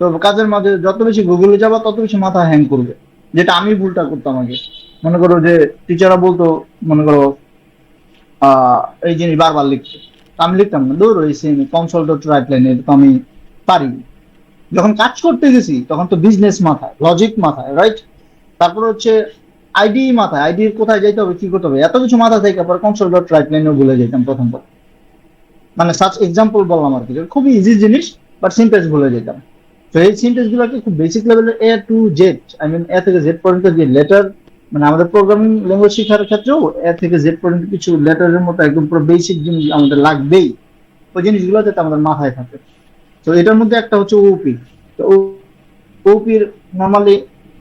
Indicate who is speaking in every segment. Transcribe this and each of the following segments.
Speaker 1: তো কাজের মাঝে যত বেশি গুগলে যাবা তত বেশি মাথা হ্যাং করবে, যেটা আমি ভুলটা করতাম আগে। মনে করো যে টিচাররা বলতো, মনে করো এই জিনিস বারবার লিখতে, তো আমি লিখতাম না, দূর হয়েছে কনসোল ডট রাইট লাইনে তো আমি পারি। যখন কাজ করতে গেছি তখন তো বিজনেস মাথায়, লজিক মাথায়, রাইট? তারপর হচ্ছে আইডি মাথায়, আইডি কোথায় যাইতে হবে, কি করতে হবে, এত কিছু মাথা থেকে পরে কনসোল ডট রাইট লাইনেও ভুলে যেতাম প্রথম প্রথম। মানে সাচ এক্সাম্পল বললাম আর কি, খুবই ইজি জিনিস, বাট সিনট্যাক্স ভুলে যেতাম। তো এই সিনট্যাক্স গুলোকে খুব বেসিক লেভেলের এ টু জেড, আই মিন এ থেকে জেড পর্যন্ত যে লেটার, মানে আমাদের প্রোগ্রামিং ল্যাঙ্গুয়েজ শেখার ক্ষেত্রেও এ থেকে জেড পর্যন্ত কিছু লেটারের মতো একদম পুরো বেসিক জিনিস আমাদের লাগবেই। ওই জিনিসগুলো যাতে আমাদের মাথায় থাকে। তো এটার মধ্যে একটা হচ্ছে ওপি। তো ওপির নর্মালি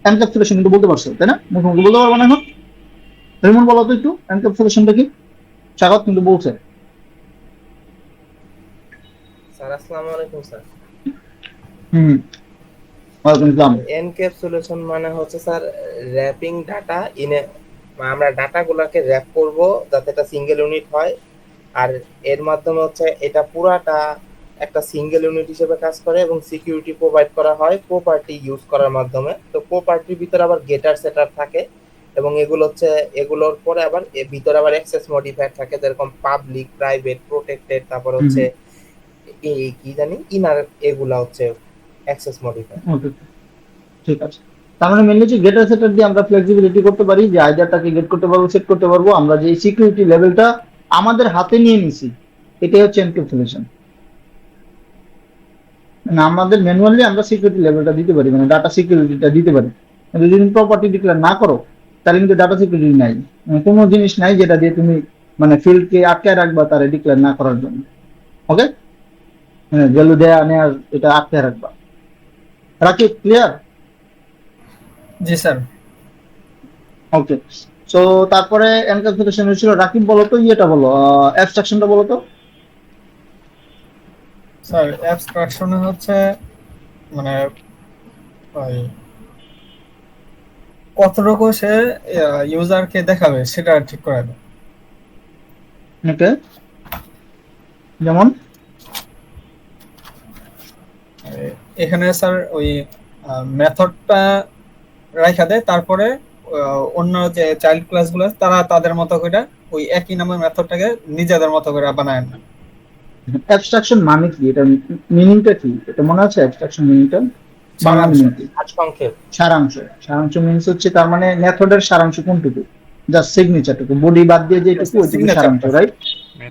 Speaker 1: এনক্যাপসুলেশন কিন্তু বলতে পারছো তাই না? মুখোমুখি বলতে পারবো না এখন? রিমন বলো তো একটু এনক্যাপসুলেশনটা কি। স্বাগত কিন্তু বলছে।
Speaker 2: স্যার আসসালামু আলাইকুম স্যার।
Speaker 1: হুম, ওয়ালাইকুম আসসালাম।
Speaker 2: এনক্যাপসুলেশন মানে হচ্ছে sir wrapping data in a, আমরা ডাটাগুলোকে র্যাপ করব যাতে এটা সিঙ্গেল ইউনিট হয়। আর এর মাধ্যমে হচ্ছে এটা পুরাটা একটা সিঙ্গেল ইউনিট হিসেবে কাজ করে এবং সিকিউরিটি প্রোভাইড করা হয় প্রপার্টি ইউজ করার মাধ্যমে। তো প্রপার্টির ভিতরে আবার গেটার সেটার থাকে এবং এগুলো হচ্ছে এগুলোর পরে আবার এর ভিতরে আবার অ্যাক্সেস মডিফায়ার থাকে, যেরকম পাবলিক, প্রাইভেট, প্রোটেক্টেড, তারপর
Speaker 1: হুম,
Speaker 2: হচ্ছে এই কি জানি ইনার, এগুলা হচ্ছে অ্যাক্সেস মডিফায়ার।
Speaker 1: ওকে, ঠিক আছে। তার মানে মেনলি যে গেটার সেটার দিয়ে আমরা ফ্লেক্সিবিলিটি করতে পারি, যে আইডিয়াটাকে গেট করতে পারবো, সেট করতে পারবো, আমরা যে সিকিউরিটি লেভেলটা আমাদের হাতে নিয়ে নিছি, এটাই হচ্ছে এনক্যাপসুলেশন। মানে আমাদের ম্যানুয়ালি আমরা সিকিউরিটি লেভেলটা দিতে পারি, মানে ডাটা সিকিউরিটিটা দিতে পারি। কিন্তু যদি প্রপার্টি ডিক্লেয়ার না করো, তাহলে কিন্তু ডাটা সিকিউরিটি নাই। মানে কোনো জিনিস নাই যেটা দিয়ে তুমি মানে ফিল্ডকে আটকায় রাখবা তারা ডিক্লেয়ার না করার জন্য। ওকে, ভ্যালু দেয়া নেওয়ার এটা আটকায় রাখবা। রাকিব, ক্লিয়ার?
Speaker 3: জি স্যার।
Speaker 1: ওকে। সো তারপরে এনক্যাপসুলেশন হয়েছিল। রাকিব বলো তো ইয়েটা বলো, অ্যাবস্ট্রাকশনটা বলো তো।
Speaker 3: স্যার অ্যাবস্ট্রাকশনে হচ্ছে মানে ওই কতটুকু সে ইউজারকে দেখাবে সেটা ঠিক করে দেয়।
Speaker 1: ওকে, যেমন
Speaker 3: এখানে স্যার ওই মেথডটা রাখা দেয়, তারপরে অন্য যে চাইল্ড ক্লাসগুলো তারা তাদের মতো করে ওই একই নামের মেথডটাকে নিজেদের মতো করে বানায় না।
Speaker 1: অ্যাবস্ট্রাকশন মানে কি, এটা মিনিংটা কি, এটা মনে আছে অ্যাবস্ট্রাকশন মিনিংটা? বাংলা
Speaker 3: সারাংশ।
Speaker 1: মিনিং কি?
Speaker 2: আজ সংক্ষেপ।
Speaker 1: সারাংশ। সারাংশ মিনস হচ্ছে তার মানে মেথডের সারাংশ কোনটুকু, জাস্ট সিগনেচারটুকু, বডি বাদ দিয়ে যেটুকু ওইটুকু সারাংশ,
Speaker 3: সিগনেচারটা।
Speaker 1: রাইট?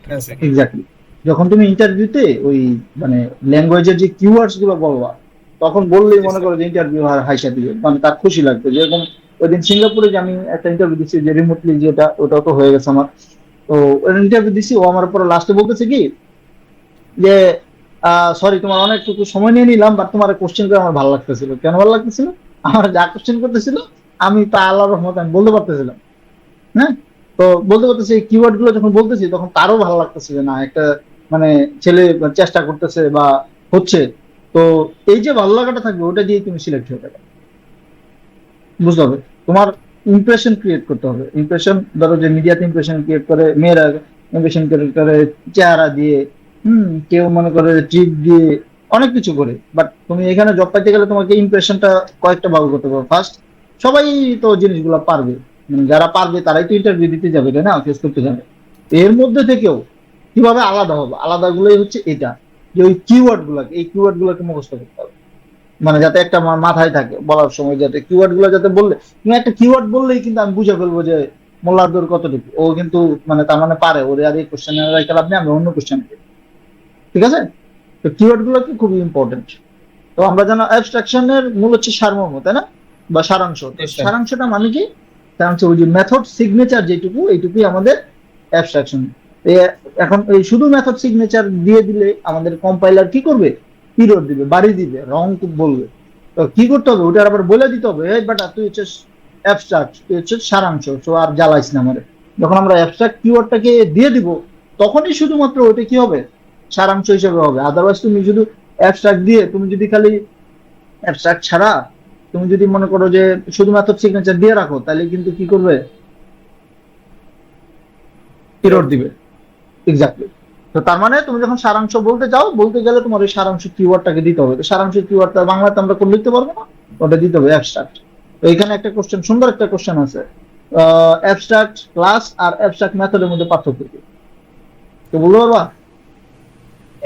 Speaker 3: হ্যাঁ স্যার।
Speaker 1: এক্স্যাক্টলি। যখন তুমি ইন্টারভিউতে ওই মানে ল্যাঙ্গুয়েজের যে কিওয়ার্ডস গুলো বলবা, তখন বললেই
Speaker 3: জি
Speaker 1: মনে
Speaker 3: স্যার।
Speaker 1: করো যে ইন্টারভিউ হাইসা দিবে, মানে তার খুশি লাগবে। যেরকম ওই দিন সিঙ্গাপুরে যে আমি একটা ইন্টারভিউ দিচ্ছি, যে রিমোটলি, যেটা ওটাও তো হয়ে গেছে আমার। তো ইন্টারভিউ দিচ্ছি, ও আমার পরে লাস্টে বলতেছে কি যে সরি তোমার অনেকটুকু সময় নিয়ে নিলাম, বাট তোমার কোশ্চেন করে আমার ভালো লাগতেছিল। কেন ভালো লাগতেছিল? আমার যা কোশ্চেন করতেছিল আমি তা আল্লাহর রহমতে আমি বলতে পারতেছিলাম। হ্যাঁ, তো বলতে পারতেছি এই কিওয়ার্ড গুলো যখন বলতেছি তখন তারও ভালো লাগতেছে যে না, একটা মানে ছেলে চেষ্টা করতেছে বা হচ্ছে। তো এই যে ভালো লাগাটা থাকবে, ওটা দিয়ে তুমি সিলেক্ট হয়ে যাবে। বুঝতে হবে তোমার ইমপ্রেশন ক্রিয়েট করতে হবে। ইমপ্রেশন, ধরো যে মিডিয়াতে ইমপ্রেশন ক্রিয়েট করে, মেয়েরা ইমপ্রেশন ক্রিয়েট করে চেহারা দিয়ে, কেউ মনে করে ট্রিপ দিয়ে, অনেক কিছু করে। বাট তুমি এখানে জব পাইতে গেলে তোমাকে ইমপ্রেশনটা কয়েকটা ভাবে করতে পারো। ফার্স্ট, সবাই তো জিনিসগুলো পারবে, যারা পারবে তারাই তো ইন্টারভিউ দিতে যাবে, তাই না, ফেস করতে যাবে। এর মধ্যে থেকেও কিভাবে আলাদা হবে, আলাদা গুলোই হচ্ছে এটা, যে ওই কিওয়ার্ড গুলাকে, এই কিওয়ার্ড গুলোকে মুখস্থ করতে হবে। মানে যাতে একটা আমার মাথায় থাকে বলার সময়, যাতে কিওয়ার্ড গুলো যাতে বললে, তুমি একটা কিওয়ার্ড বললেই কিন্তু আমি বুঝে ফেলবো যে মোল্লার দৌড় কতটুকু, ও কিন্তু মানে তার মানে পারে, ওরে আর এই কোশ্চেনের লাভ নেই, আমি অন্য কোশ্চেন। ঠিক আছে? তো কিওয়ার্ড গুলো কি খুবই ইম্পর্টেন্ট। তো আমরা জানো অ্যাবস্ট্রাকশনের মূল হচ্ছে সারমর্ম, তাই না, বা সারাংশ। তো
Speaker 3: জি স্যার।
Speaker 1: সারাংশটা মানে কি? সারাংশ ওই যে মেথড সিগনেচার যেটুকু, এইটুকুই আমাদের অ্যাবস্ট্রাকশন। এখন এই শুধু মেথড সিগনেচার দিয়ে দিলে আমাদের কম্পাইলার কি করবে? পিরিয়ড দিবে, বাড়ি দিবে, রং বলবে। তো কি করতে হবে, ওটা আবার বলে দিতে হবে, এই বেটা তুই হচ্ছে অ্যাবস্ট্রাক্ট, তুই হচ্ছে সারাংশ, তো আর জ্বালাইস না আমাদের। যখন আমরা অ্যাবস্ট্রাক্ট কিওয়ার্ডটাকে দিয়ে দিব, তখনই শুধুমাত্র ওটা কি হবে, সারাংশ হিসেবে হবে। আদারওয়াইজ তুমি শুধু অ্যাবস্ট্রাক্ট দিয়ে, তুমি যদি খালি অ্যাবস্ট্রাক্ট ছাড়া তুমি যদি মনে করো যে শুধু মেথড সিগনেচার দিয়ে রাখো, তাহলে কিন্তু কি করবে, এরর দিবে। এক্স্যাক্টলি। তো তার মানে তুমি যখন সারাংশ বলতে চাও, বলতে গেলে তোমার ওই সারাংশ কিওয়ার্ডটাকে দিতে হবে। তো সারাংশ কিওয়ার্ডটা বাংলাতে আমরা কোন লিখতে পারবো না, ওটা দিতে হবে অ্যাবস্ট্রাক্ট। তো এখানে একটা কোশ্চেন, সুন্দর একটা কোশ্চেন আছে, অ্যাবস্ট্রাক্ট ক্লাস আর অ্যাবস্ট্রাক্ট মেথডের মধ্যে পার্থক্য কি? তো বলতে পারবা?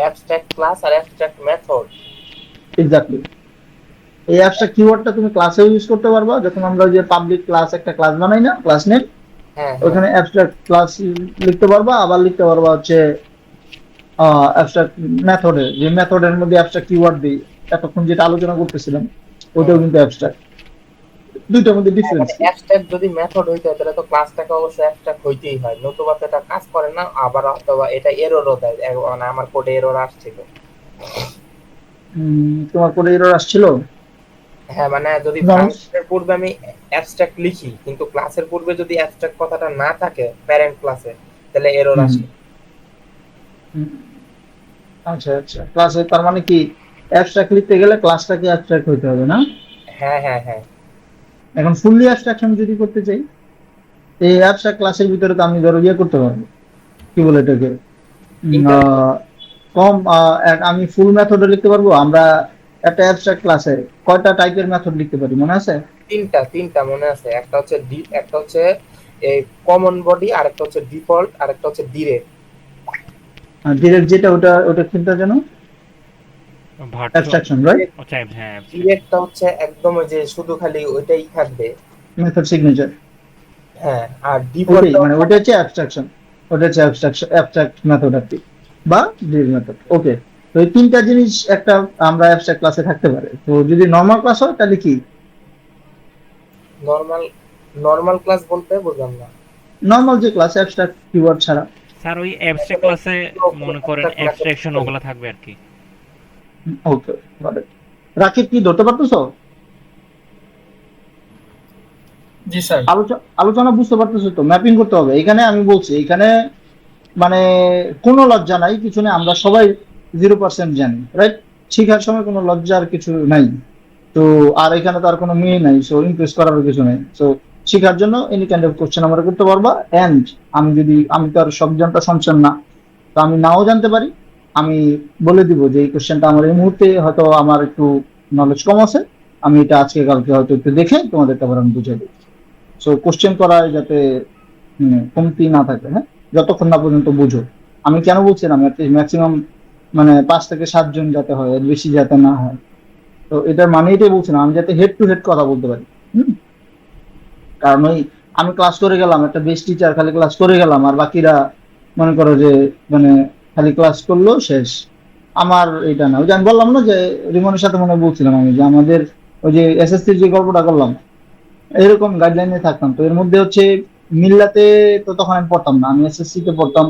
Speaker 2: অ্যাবস্ট্রাক্ট ক্লাস আর অ্যাবস্ট্রাক্ট মেথড।
Speaker 1: এক্স্যাক্টলি। এই অ্যাবস্ট্রাক্ট কিওয়ার্ডটা তুমি ক্লাসেও ইউজ করতে পারবা, যখন আমরা যে পাবলিক ক্লাস একটা ক্লাস বানাই না, ক্লাস নেম,
Speaker 2: হ্যাঁ হ্যাঁ
Speaker 1: ওখানে অ্যাবস্ট্রাক্ট ক্লাস লিখতে পারবা। আবার লিখতে পারবা হচ্ছে অ্যাবস্ট্রাক্ট মেথডের, যে মেথডের মধ্যে অ্যাবস্ট্রাক্ট কিওয়ার্ড দিই, এতক্ষণ যেটা আলোচনা করতেছিলাম, ওটাও কিন্তু অ্যাবস্ট্রাক্ট। দুইটার মধ্যে ডিফারেন্স কি?
Speaker 2: অ্যাবস্ট্রাক্ট যদি মেথড হইতে হয় তাহলে তো ক্লাসটাকে অবশ্যই অ্যাবস্ট্রাক্ট হইতেই হয়, নতুবা তো এটা কাজ করে না, আবার অথবা এটা এররও দেয়। মানে আমার কোডে এরর আসছিল।
Speaker 1: তোমার কোডে এরর আসছিল?
Speaker 2: হ্যাঁ মানে যদি
Speaker 1: যেমন?
Speaker 2: ফাংশনের পূর্বে আমি অ্যাবস্ট্রাক্ট লিখি কিন্তু ক্লাসের পূর্বে যদি অ্যাবস্ট্রাক্ট কথাটা না থাকে প্যারেন্ট ক্লাসে, তাহলে এরর
Speaker 1: হুম,
Speaker 2: আসে।
Speaker 1: হুম, আচ্ছা আচ্ছা। ক্লাসে তার মানে কি, অ্যাবস্ট্রাক্ট লিখতে গেলে ক্লাসটাকে অ্যাবস্ট্রাক্ট হইতে হবে না?
Speaker 2: হ্যাঁ হ্যাঁ হ্যাঁ।
Speaker 1: এখন ফুললি অ্যাবস্ট্রাকশন যদি করতে চাই, এই অ্যাবস্ট্রাক্ট ক্লাসের ভিতরে তো আমি ধরো ইয়ে করতে পারবো, কি বলে এটাকে,
Speaker 2: ইন্টার
Speaker 1: কম আমি ফুল মেথডে লিখতে পারবো। আমরা একটা অ্যাবস্ট্রাক্ট ক্লাসে কয়টা টাইপের মেথড লিখতে পারি মনে আছে?
Speaker 2: তিনটা মনে আছে। একটা হচ্ছে একটা হচ্ছে এই কমন বডি, আর একটা হচ্ছে ডিফল্ট, আর একটা হচ্ছে ডিরেক্ট।
Speaker 1: ডিরেক্ট যেটা, ওটা ওটা চিন্তা যেন
Speaker 4: ভার্চুয়াল।
Speaker 1: Abstraction, right?
Speaker 4: আচ্ছা হ্যাঁ
Speaker 2: ডিরেক্টটা হচ্ছে একদম ওই যে শুধু খালি ওইটাই থাকবে।
Speaker 1: মেথড সিগনেচার,
Speaker 2: হ্যাঁ আর
Speaker 1: ওটাই
Speaker 2: ডিফল্ট
Speaker 1: মানে ওটা হচ্ছে অ্যাবস্ট্রাকশন, ওটা হচ্ছে অ্যাবস্ট্রাক্ট মেথড আর কি, বা ডিরেক্ট মেথড। ওকে, তো এই তিনটা জিনিস একটা আমরা অ্যাবস্ট্রাক্ট ক্লাসে থাকতে পারে। তো যদি নরমাল ক্লাস হয় তাহলে কি?
Speaker 2: নরমাল নরমাল ক্লাস বলতে বুঝলাম না।
Speaker 1: নরমাল যে ক্লাস অ্যাবস্ট্রাক্ট কিওয়ার্ড ছাড়া।
Speaker 4: স্যার ওই অ্যাবস্ট্রাক্ট ক্লাসে মনে করেন অ্যাবস্ট্রাকশন ওগুলা থাকবে আর কি।
Speaker 1: ওকে, রাকিব কি ধরতে পারতেছো?
Speaker 3: জি স্যার।
Speaker 1: আলোচনা বুঝতে পারতেছো তো? ম্যাপিং করতে হবে এখানে, আমি বলছি এখানে মানে কোনো লজ্জা নাই, কিছু নেই, আমরা সবাই 0% জানি, রাইট? শিখার সময় কোনো লজ্জার কিছু নাই। তো আর এখানে তো আর কোনো মেয়ে নাই, সো ইমপ্রেস করার কিছু নাই। সো শিখার জন্য এনি কাইন্ড অফ কোশ্চেন আমরা করতে পারবা। এন্ড আমি তো আর সব জানতা সঞ্চন না, তো আমি নাও জানতে পারি। আমি বলে দিব যে এই কোশ্চেনটা আমার এই মুহূর্তে হয়তো আমার একটু নলেজ কম আছে, আমি এটা আজকে কালকে হয়তো একটু দেখে তোমাদেরকে আবার আমি বুঝাই দিই। সো কোশ্চেন করায় যাতে কমতি না থাকে, হ্যাঁ, যতক্ষণ না পর্যন্ত বুঝো। আমি কেন বলছিলাম ম্যাক্সিমাম মানে 5 থেকে 7 জন যাতে হয়, এর বেশি যাতে না হয়। তো এটার মানে এটাই বলছিলাম, আমি যাতে হেড টু হেড কথা বলতে পারি। কারণ ওই আমি ক্লাস করে গেলাম, একটা বেস্ট টিচার খালি ক্লাস করে গেলাম, আর বাকিরা মনে করো যে মানে খালি ক্লাস করলো শেষ, আমার এটা না। ওই যে আমি বললাম না যে রিমনের সাথে মনে হয় বলছিলাম আমি, যে আমাদের ওই যে এসএসসির যে গল্পটা করলাম, এরকম গাইডলাইনে থাকতাম। তো এর মধ্যে হচ্ছে মিল্লাতে, তো তখন আমি পড়তাম না, আমি এসএসসি তে পড়তাম,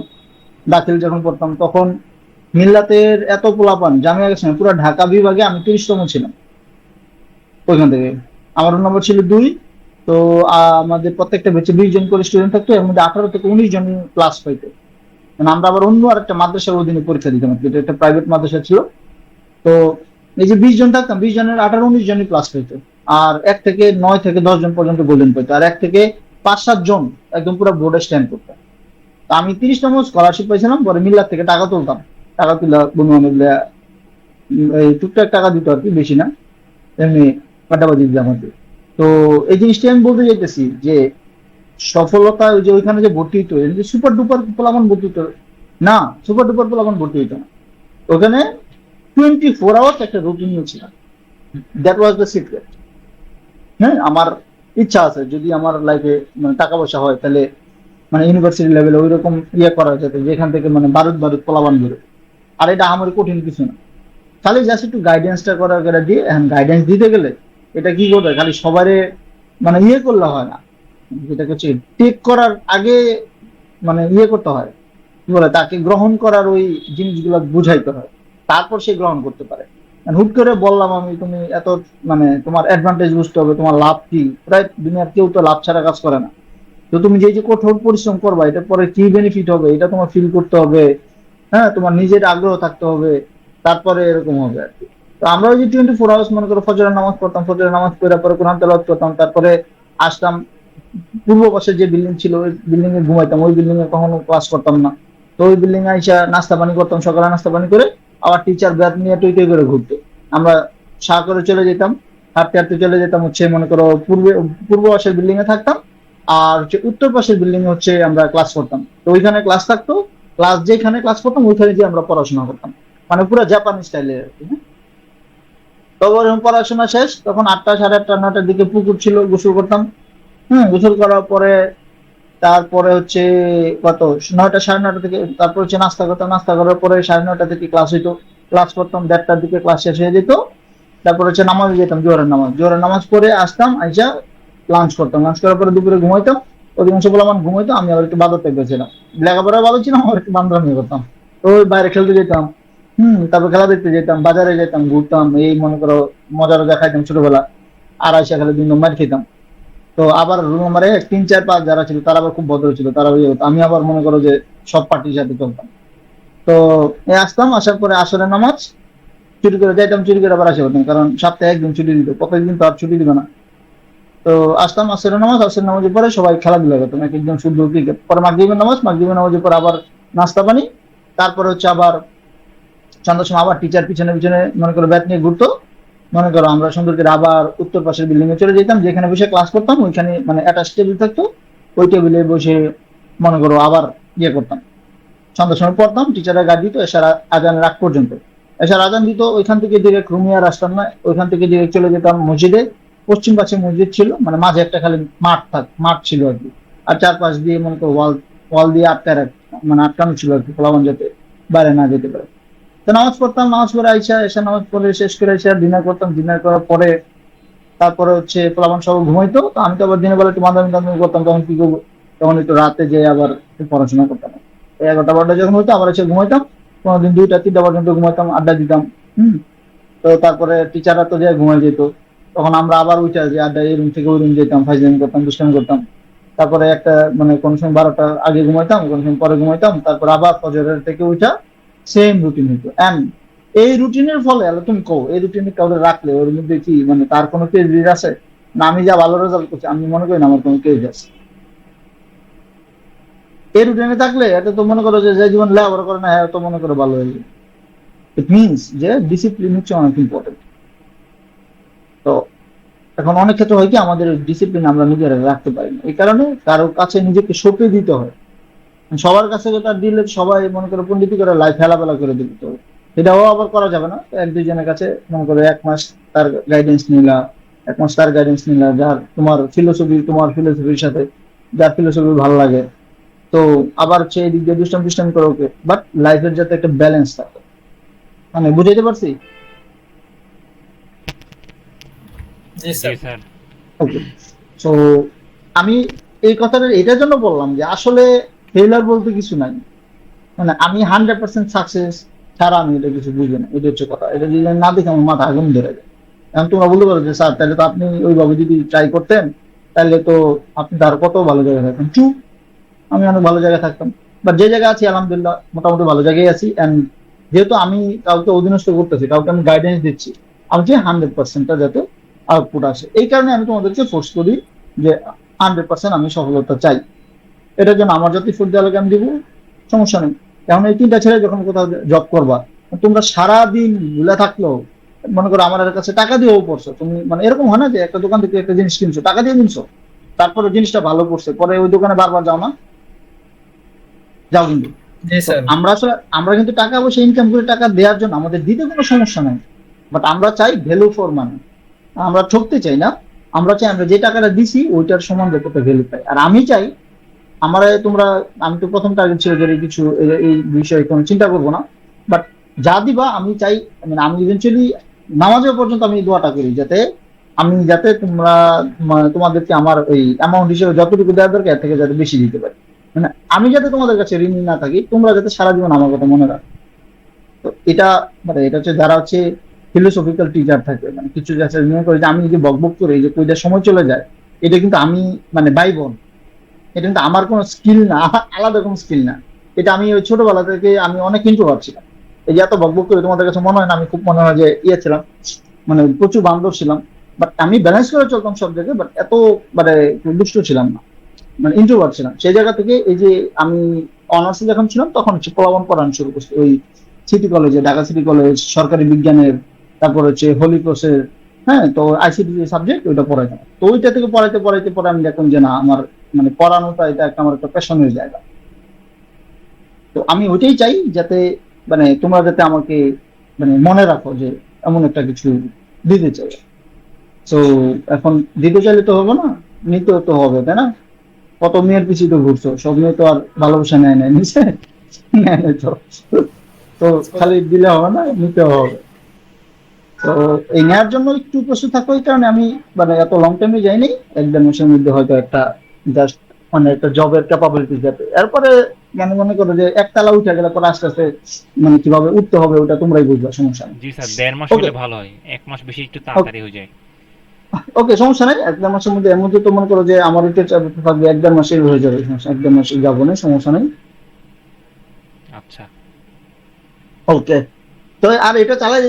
Speaker 1: দাখিল যখন পড়তাম তখন মিল্লাতের এত পোলাপান, জামিয়া গেছে পুরো ঢাকা বিভাগে আমি 30তম ছিলাম ওইখান থেকে। আমার রোল নম্বর ছিল 2। তো আমাদের প্রত্যেকটা ব্যাচে 20 জন করে স্টুডেন্ট থাকতো, এর মধ্যে 18 থেকে 19 জন ক্লাস পাইতো। মানে আমরা আবার অন্য আর একটা মাদ্রাসার অধীনে পরীক্ষা দিতাম, এটা একটা প্রাইভেট মাদ্রাসা ছিল। তো এই যে 20 জন থাকতাম, 20 জনের 18-19 জনই ক্লাস পাইতো। আর 1 থেকে 9 থেকে 10 জন পর্যন্ত গোল্ডেন পাইতো, আর 1 থেকে 5-7 জন একদম পুরো বোর্ডে স্ট্যান্ড করতো। তো আমি 30তম স্কলারশিপ পাইছিলাম, পরে মিল্লার থেকে টাকা তুলতাম, টাকা তুলা বন্ধু বান্ধব এই টুকটাক টাকা দিত আর কি, বেশি না, এমনি কাটাবাজি দিতাম আর কি। তো এই জিনিসটা আমি বলতে চাইতেছি যে সফলতা ওই যে ওইখানে যে ভর্তি হইতো, সুপার ডুপার পোলাপান ভর্তি হইতো না, সুপার ডুপার পোলাপান ভর্তি হইতো না। ওখানে 24 আওয়ার্স একটা রুটিন ছিল, দ্যাট ওয়াজ দ্য সিক্রেট। হ্যাঁ, আমার ইচ্ছা আছে যদি আমার লাইফে মানে টাকা পয়সা হয়, তাহলে মানে ইউনিভার্সিটি লেভেলে ওই রকম ইয়ে করা যেত, যেখান থেকে মানে বারুদ বারুদ পোলাপান বেরো। আর এটা আমার কঠিন কিছু না, খালি জাস্ট একটু গাইডেন্সটা করা দিয়ে। এখন গাইডেন্স দিতে গেলে এটা কি করতে হয়, খালি সবারে মানে ইয়ে করলে হয় না, যেটা হচ্ছে টেক করার আগে মানে ইয়ে করতে হয়, কি বলে, তাকে গ্রহণ করার ওই জিনিসগুলো বুঝাইতে হয়, তারপর সে গ্রহণ করতে পারে। And হুট করে বললাম আমি, তুমি এত মানে তোমার অ্যাডভান্টেজ বুঝতে হবে, তোমার লাভ কি, প্রায় দুনিয়ার কেউ তো লাভ ছাড়া কাজ করে না। তো তুমি যে যে কঠোর পরিশ্রম করবা, এটার পরে কি বেনিফিট হবে এটা তোমার ফিল করতে হবে, হ্যাঁ, তোমার নিজের আগ্রহ থাকতে হবে, তারপরে এরকম হবে আর কি। তো আমরা ওই যে 24 আওয়ার্স মনে করো ফজরের নামাজ পড়তাম, ফজরের নামাজ পড়ার পরে কোরআন তেলাওয়াত করতাম, তারপরে আসতাম পূর্ব পাশে যে বিল্ডিং ছিল ওই বিল্ডিং এ ঘুমাইতাম, ওই বিল্ডিং এ কখনো ক্লাস করতাম না। তো ওই বিল্ডিং এ আইসা নাস্তা পানি করতাম, সকালে নাস্তা পানি করে আবার টিচার ব্যাগ নিয়ে টই টই করে ঘুরতো। আমরা শাহ করে চলে যেতাম, হাঁটতে হাঁটতে চলে যেতাম হচ্ছে মনে করো পূর্ব পাশের বিল্ডিং এ থাকতাম, আর হচ্ছে উত্তর পাশের বিল্ডিং এ হচ্ছে আমরা ক্লাস করতাম। তো ওইখানে ক্লাস থাকতো, ক্লাস যেখানে ক্লাস করতাম ওইখানে যে আমরা পড়াশোনা করতাম, মানে পুরো জাপানি স্টাইলে আর কি। হ্যাঁ? তো যখন পড়াশোনা শেষ তখন 8টা, সাড়ে 8টা, 9টার দিকে পুকুর ছিল, গোসল করতাম। গোসল করার পরে তারপরে হচ্ছে কত 9টা, সাড়ে 9টা থেকে তারপর হচ্ছে নাস্তা করতাম, নাস্তা করার পরে 9:30 থেকে ক্লাস হইতো, ক্লাস করতাম 1:30টার দিকে ক্লাস শেষ হয়ে যেত। তারপর হচ্ছে নামাজে যেতাম, জোহরের নামাজ পড়ে আসতাম, আইসা লাঞ্চ করতাম, লাঞ্চ করার পরে দুপুরে ঘুমাইতাম। অধিকাংশ বলে আমার ঘুমাইতো, আমি আবার একটু বাদর টাইপের ছিলাম, লেখাপড়া ভালো ছিলাম, আবার একটু বান্দরামি করতাম। তো ওই বাইরে খেলতে যেতাম, তারপর খেলা দেখতে যেতাম, বাজারে যেতাম, ঘুরতাম, এই মনে করো মজা টজা খাইতাম ছোটবেলা। আর আইসা খেলে 2 নম্বর খেতাম। তো আবার রুম নম্বরে 3, 4, 5 যারা ছিল তারা আবার খুব ভদ্র ছিল, তারা ইয়ে হতো। আমি আবার মনে করো যে সব পার্টির সাথে চলতাম। তো আসতাম, আসার পরে আসরের নামাজ চুরি করে যাইতাম, চুরি করে আবার আসে হতাম, কারণ সপ্তাহে একদিন ছুটি দিত, প্রত্যেকদিন তো আর ছুটি দিবে না। তো আসতাম আসরের নামাজের পরে সবাই খেলাধুলা করতাম, এক একজন শুদ্ধ ক্রিকেট, পরে মাগরিবের নামাজের পরে আবার নাস্তা পানি, তারপরে হচ্ছে আবার সন্ধ্যার সময় আবার টিচার পিছনে পিছনে মনে করো ব্যাট নিয়ে ঘুরতো। মনে করো আমরা সুন্দর করে আবার উত্তর পাশের বিল্ডিং এ চলে যেতাম, যেখানে বসে ক্লাস করতাম ওইখানে মানে অ্যাটাচ টেবিল থাকতো, ওই টেবিলে বসে মনে করো আবার ইয়ে করতাম, সন্ধ্যার সময় পড়তাম। টিচাররা গাড়ি দিত এসার আজান রাখ পর্যন্ত, এসার আজান দিত, ওইখান থেকে ডিরেক্ট রুমে আর আসতাম না, ওইখান থেকে ডিরেক্ট চলে যেতাম মসজিদে। পশ্চিম পাশে মসজিদ ছিল, মানে মাঝে একটা খালি মাঠ ছিল আর কি, আর চারপাশ দিয়ে মনে করো ওয়াল দিয়ে মানে আটকানো ছিল আর কি, পোলাপান যাতে বাইরে না যেতে পারে। তো নামাজ পড়তাম, নামাজ পড়ে আইসা এসে নামাজ পড়ে শেষ করে এসে ডিনার করতাম, ডিনার করার পরে তারপরে হচ্ছে পোলাপান সব ঘুমাইতো। তো আমি তো আবার দিনের বেলা একটু মাদামি করতাম, তখন কি করবো, তখন একটু রাতে যে আবার একটু পড়াশোনা করতাম। 11টা 12টা যখন হইতো আবার এসে ঘুমাইতাম, কোনোদিন 2টা 3টা পর্যন্ত ঘুমাইতাম, আড্ডা দিতাম। তো তারপরে টিচাররা তো যে ঘুমাই যেত, তখন আমরা আবার উঠে যে আড্ডা এই রুম থেকে ওই রুম যেতাম, ফাইজলামি করতাম, দুষ্টামি করতাম। তারপরে একটা মানে কোনো সময় 12টার আগে ঘুমাইতাম, কোনো সময় পরে ঘুমাইতাম, তারপর আবার ফজরের থেকে উঠা সেম রুটিন হইতো। এন্ড এই রুটিনের ফলে তুমি কও এই রুটিনে কাউকে রাখলে ওর মধ্যে কি মানে তার কোনো ক্রেডিট আছে না? আমি যা ভালো রেজাল্ট করছি আমি মনে করি না আমার কোনো ক্রেডিট আছে। এই রুটিনে থাকলে এটা তো মনে করো যে যে জীবন লেখাপড়া করে না হ্যাঁ তো মনে করো ভালো হয়ে যাবে। ইট মিনস যে ডিসিপ্লিন হচ্ছে অনেক ইম্পর্টেন্ট। তো এখন অনেক ক্ষেত্রে হয় কি আমাদের ডিসিপ্লিন আমরা নিজেরা রাখতে পারি না, এই কারণে কারোর কাছে নিজেকে সঁপে দিতে হয়। সবার কাছে তার দিলে সবাই মনে করো পন্ডিতি করে লাইফ হেলাফেলা করে দিতে হবে, এটাও আবার করা যাবে না। 1-2 জনের কাছে মনে করো 1 মাস তার গাইডেন্স নিলা, 1 মাস তার গাইডেন্স নিলা, যার তোমার ফিলোসফির সাথে যার ফিলোসফি ভালো লাগে। তো আবার হচ্ছে এই দিক দিয়ে দুষ্টামি করে ওকে, বাট লাইফের যাতে একটা ব্যালেন্স থাকে, মানে বুঝাইতে পারছি?
Speaker 3: জি
Speaker 4: জি
Speaker 3: স্যার।
Speaker 4: স্যার।
Speaker 1: ওকে। সো আমি এই কথাটা এটার জন্য বললাম যে আসলে ফেইলার বলতে কিছু নাই, মানে আমি 100% সাকসেস ছাড়া আমি এটা কিছু বুঝি না, এটা হচ্ছে কথা। এটা যদি না দেখে আমার মাথা আগুন ধরে যায়। এখন তোমরা বলতে পারো যে স্যার তাহলে তো আপনি ওইভাবে যদি ট্রাই করতেন তাহলে তো আপনি তার কত ভালো জায়গায় থাকতেন। চুপ, আমি অনেক ভালো জায়গায় থাকতাম, বাট যে জায়গায় আছি আলহামদুলিল্লাহ মোটামুটি ভালো জায়গায় আছি। অ্যান্ড যেহেতু আমি কাউকে অধীনস্থ করতেছি, কাউকে আমি গাইডেন্স দিচ্ছি, আমি চাই 100%টা যাতে আউটপুট আসে। এই কারণে আমি তোমাদেরকে ফোর্স করি যে 100% আমি সফলতা চাই। এটার জন্য আমার যত ফুট দেওয়া লাগে আমি দিব, সমস্যা নেই। কারণ এই 3টা ছেড়ে যখন কোথাও জব করবা, তোমরা সারাদিন ভুলে থাকলেও মনে করো আমার কাছে টাকা দিয়েও পড়ছো তুমি, মানে এরকম হয় না যে একটা দোকান থেকে একটা জিনিস কিনছো, টাকা দিয়ে কিনছো, তারপরে জিনিসটা ভালো পড়ছে, পরে ওই দোকানে বারবার যাও না? যাও কিন্তু।
Speaker 3: জি স্যার।
Speaker 1: আমরা কিন্তু টাকা পয়সা ইনকাম করে টাকা দেওয়ার জন্য আমাদের দিতে কোনো সমস্যা নাই, বাট আমরা চাই ভ্যালু ফর মানি। আমরা ঠকতে চাই না, আমরা চাই আমরা যে টাকাটা দিছি ওইটার সমান যাতে ভ্যালু পাই। আর আমি চাই আমি তো প্রথম টার্গেট ছিল যে কিছু এই বিষয়ে কোনো চিন্তা করবো না, বাট যা দিবা আমি চাই, মানে আমি ইভেন্চুয়ালি নামাজের পর্যন্ত আমি দোয়াটা করি যাতে তোমাদেরকে আমার ওই অ্যামাউন্ট হিসেবে যতটুকু দেওয়ার দরকার এর থেকে যাতে বেশি দিতে পারি, মানে আমি যাতে তোমাদের কাছে ঋণী না থাকি, তোমরা যাতে সারা জীবন আমার কথা মনে রাখো। তো এটা হচ্ছে যারা হচ্ছে ফিলোসফিক্যাল টিচার থাকে, মানে কিছু যাচ্ছে মনে করে যে আমি যে বকবক করে এই যে কইটার সময় চলে যায়, এটা কিন্তু আমি মানে ভাই বোন, এটা কিন্তু আমার কোনো স্কিল না, আলাদা কোনো স্কিল না। এটা আমি ওই ছোটবেলা থেকে আমি অনেক ইন্ট্রোভার্ট ছিলাম। এই যে এত বকবক করে তোমাদের কাছে মনে হয় না আমি খুব মনে হয় যে ছিলাম, মানে প্রচুর বান্দর ছিলাম, বাট আমি ব্যালেন্স করে চলতাম সব জায়গায়, বাট এত মানে দুষ্ট ছিলাম না, মানে ইন্ট্রোভার্ট ছিলাম। সেই জায়গা থেকে এই যে আমি অনার্সে যখন ছিলাম তখন হচ্ছে প্রলাপন পড়ানো শুরু করছি ওই সিটি কলেজে, ঢাকা সিটি কলেজ, সরকারি বিজ্ঞানের, তারপর হচ্ছে হোলি ক্রসের, হ্যাঁ, তো আইসিটি যে সাবজেক্ট ওইটা পড়াইতাম। তো ওইটা থেকে পড়াইতে পড়াইতে পরে আমি দেখলাম যে না, আমার মানে পড়ানোটা এটা একটা আমার একটা প্যাশনের জায়গা। তো আমি ওইটাই চাই যাতে মানে তোমরা যাতে আমাকে মানে মনে রাখো যে এমন একটা কিছু দিতে চাই। তো এখন দিতে চাইলে তো হবে না, নিতেও তো হবে, তাই না? কত মেয়ের পিছিয়ে তো ঘুরছো, সব মেয়ে তো আর ভালোবাসা নেয় না, নিচে নেয় না তো। তো খালি দিলে হবে না, নিতে হবে। তো এই নেওয়ার জন্য একটু প্রস্তুত থাকো, এই কারণে আমি মানে এত লং টাইমে যাইনি, 1-1.5 মাসের মধ্যে হয়তো একটা জাস্ট মানে একটা জবের ক্যাপাবিলিটি যাতে, এরপরে মানে মনে করো যে একতলা উঠে গেলে পরে আস্তে আস্তে মানে কিভাবে উঠতে হবে ওটা তোমরাই বুঝবে, সমস্যা নেই।
Speaker 4: জি স্যার, 1.5 মাস
Speaker 1: ওকে
Speaker 4: হলে ভালো হয়, 1 মাস বেশি একটু তাড়াতাড়ি হয়ে যায়।
Speaker 1: ওকে, সমস্যা নেই, 1-1.5 মাসের মধ্যে। এর মধ্যে তো মনে করো যে আমার এটা থাকবে 1-1.5 মাসের হয়ে যাবে, সমস্যা 1-1.5 মাসে যাবো না, সমস্যা নেই।
Speaker 4: আচ্ছা
Speaker 1: ওকে, তো আর এটা চালাই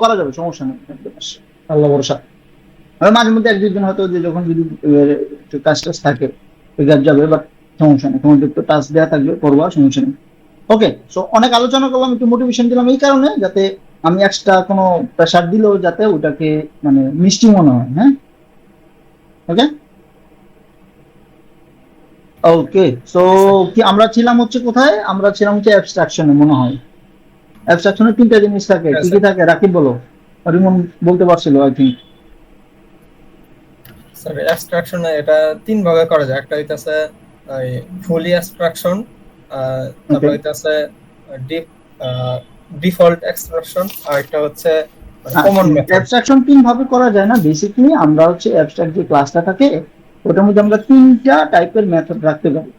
Speaker 1: করা যাবে, সমস্যা নেই, 1-1.5 মাস আল্লাহ ভরসা। আর মাঝে মধ্যে 1-2 দিন হয়তো যে যখন যদি একটু কাজ টাজ থাকে গ্যাপ যাবে, বাট সমস্যা নেই, তোমাদের তো টাস্ক দেওয়া থাকবে, করবা, সমস্যা নেই। ওকে, সো অনেক আলোচনা করলাম, একটু মোটিভেশন দিলাম এই কারণে যাতে আমি এক্সট্রা কোনো প্রেশার দিলেও যাতে ওটাকে মানে মিষ্টি মনে হয়। হ্যাঁ, ওকে ওকে। সো কি আমরা ছিলাম হচ্ছে কোথায়? আমরা ছিলাম হচ্ছে অ্যাবস্ট্রাকশনে মনে হয়। অ্যাবস্ট্রাকশনে 3টা জিনিস থাকে, কি কি থাকে রাকিব বলো? রিমন বলতে পারছিল আই থিঙ্ক।
Speaker 3: স্যার অ্যাবস্ট্রাকশনে এটা তিন ভাবে করা যায়। একটা হইতাছে ওই ফুলি অ্যাবস্ট্রাকশন, তারপর
Speaker 1: ওকে,
Speaker 3: হইতাছে ডিপ ডিফল্ট এক্সট্রাকশন, আর একটা হচ্ছে কমন মেথড।
Speaker 1: অ্যাবস্ট্রাকশন 3 ভাবে করা যায় না, বেসিক্যালি আমরা হচ্ছে অ্যাবস্ট্রাক্ট যে ক্লাসটা থাকে ওটার মধ্যে আমরা 3টা টাইপের মেথড রাখতে পারি।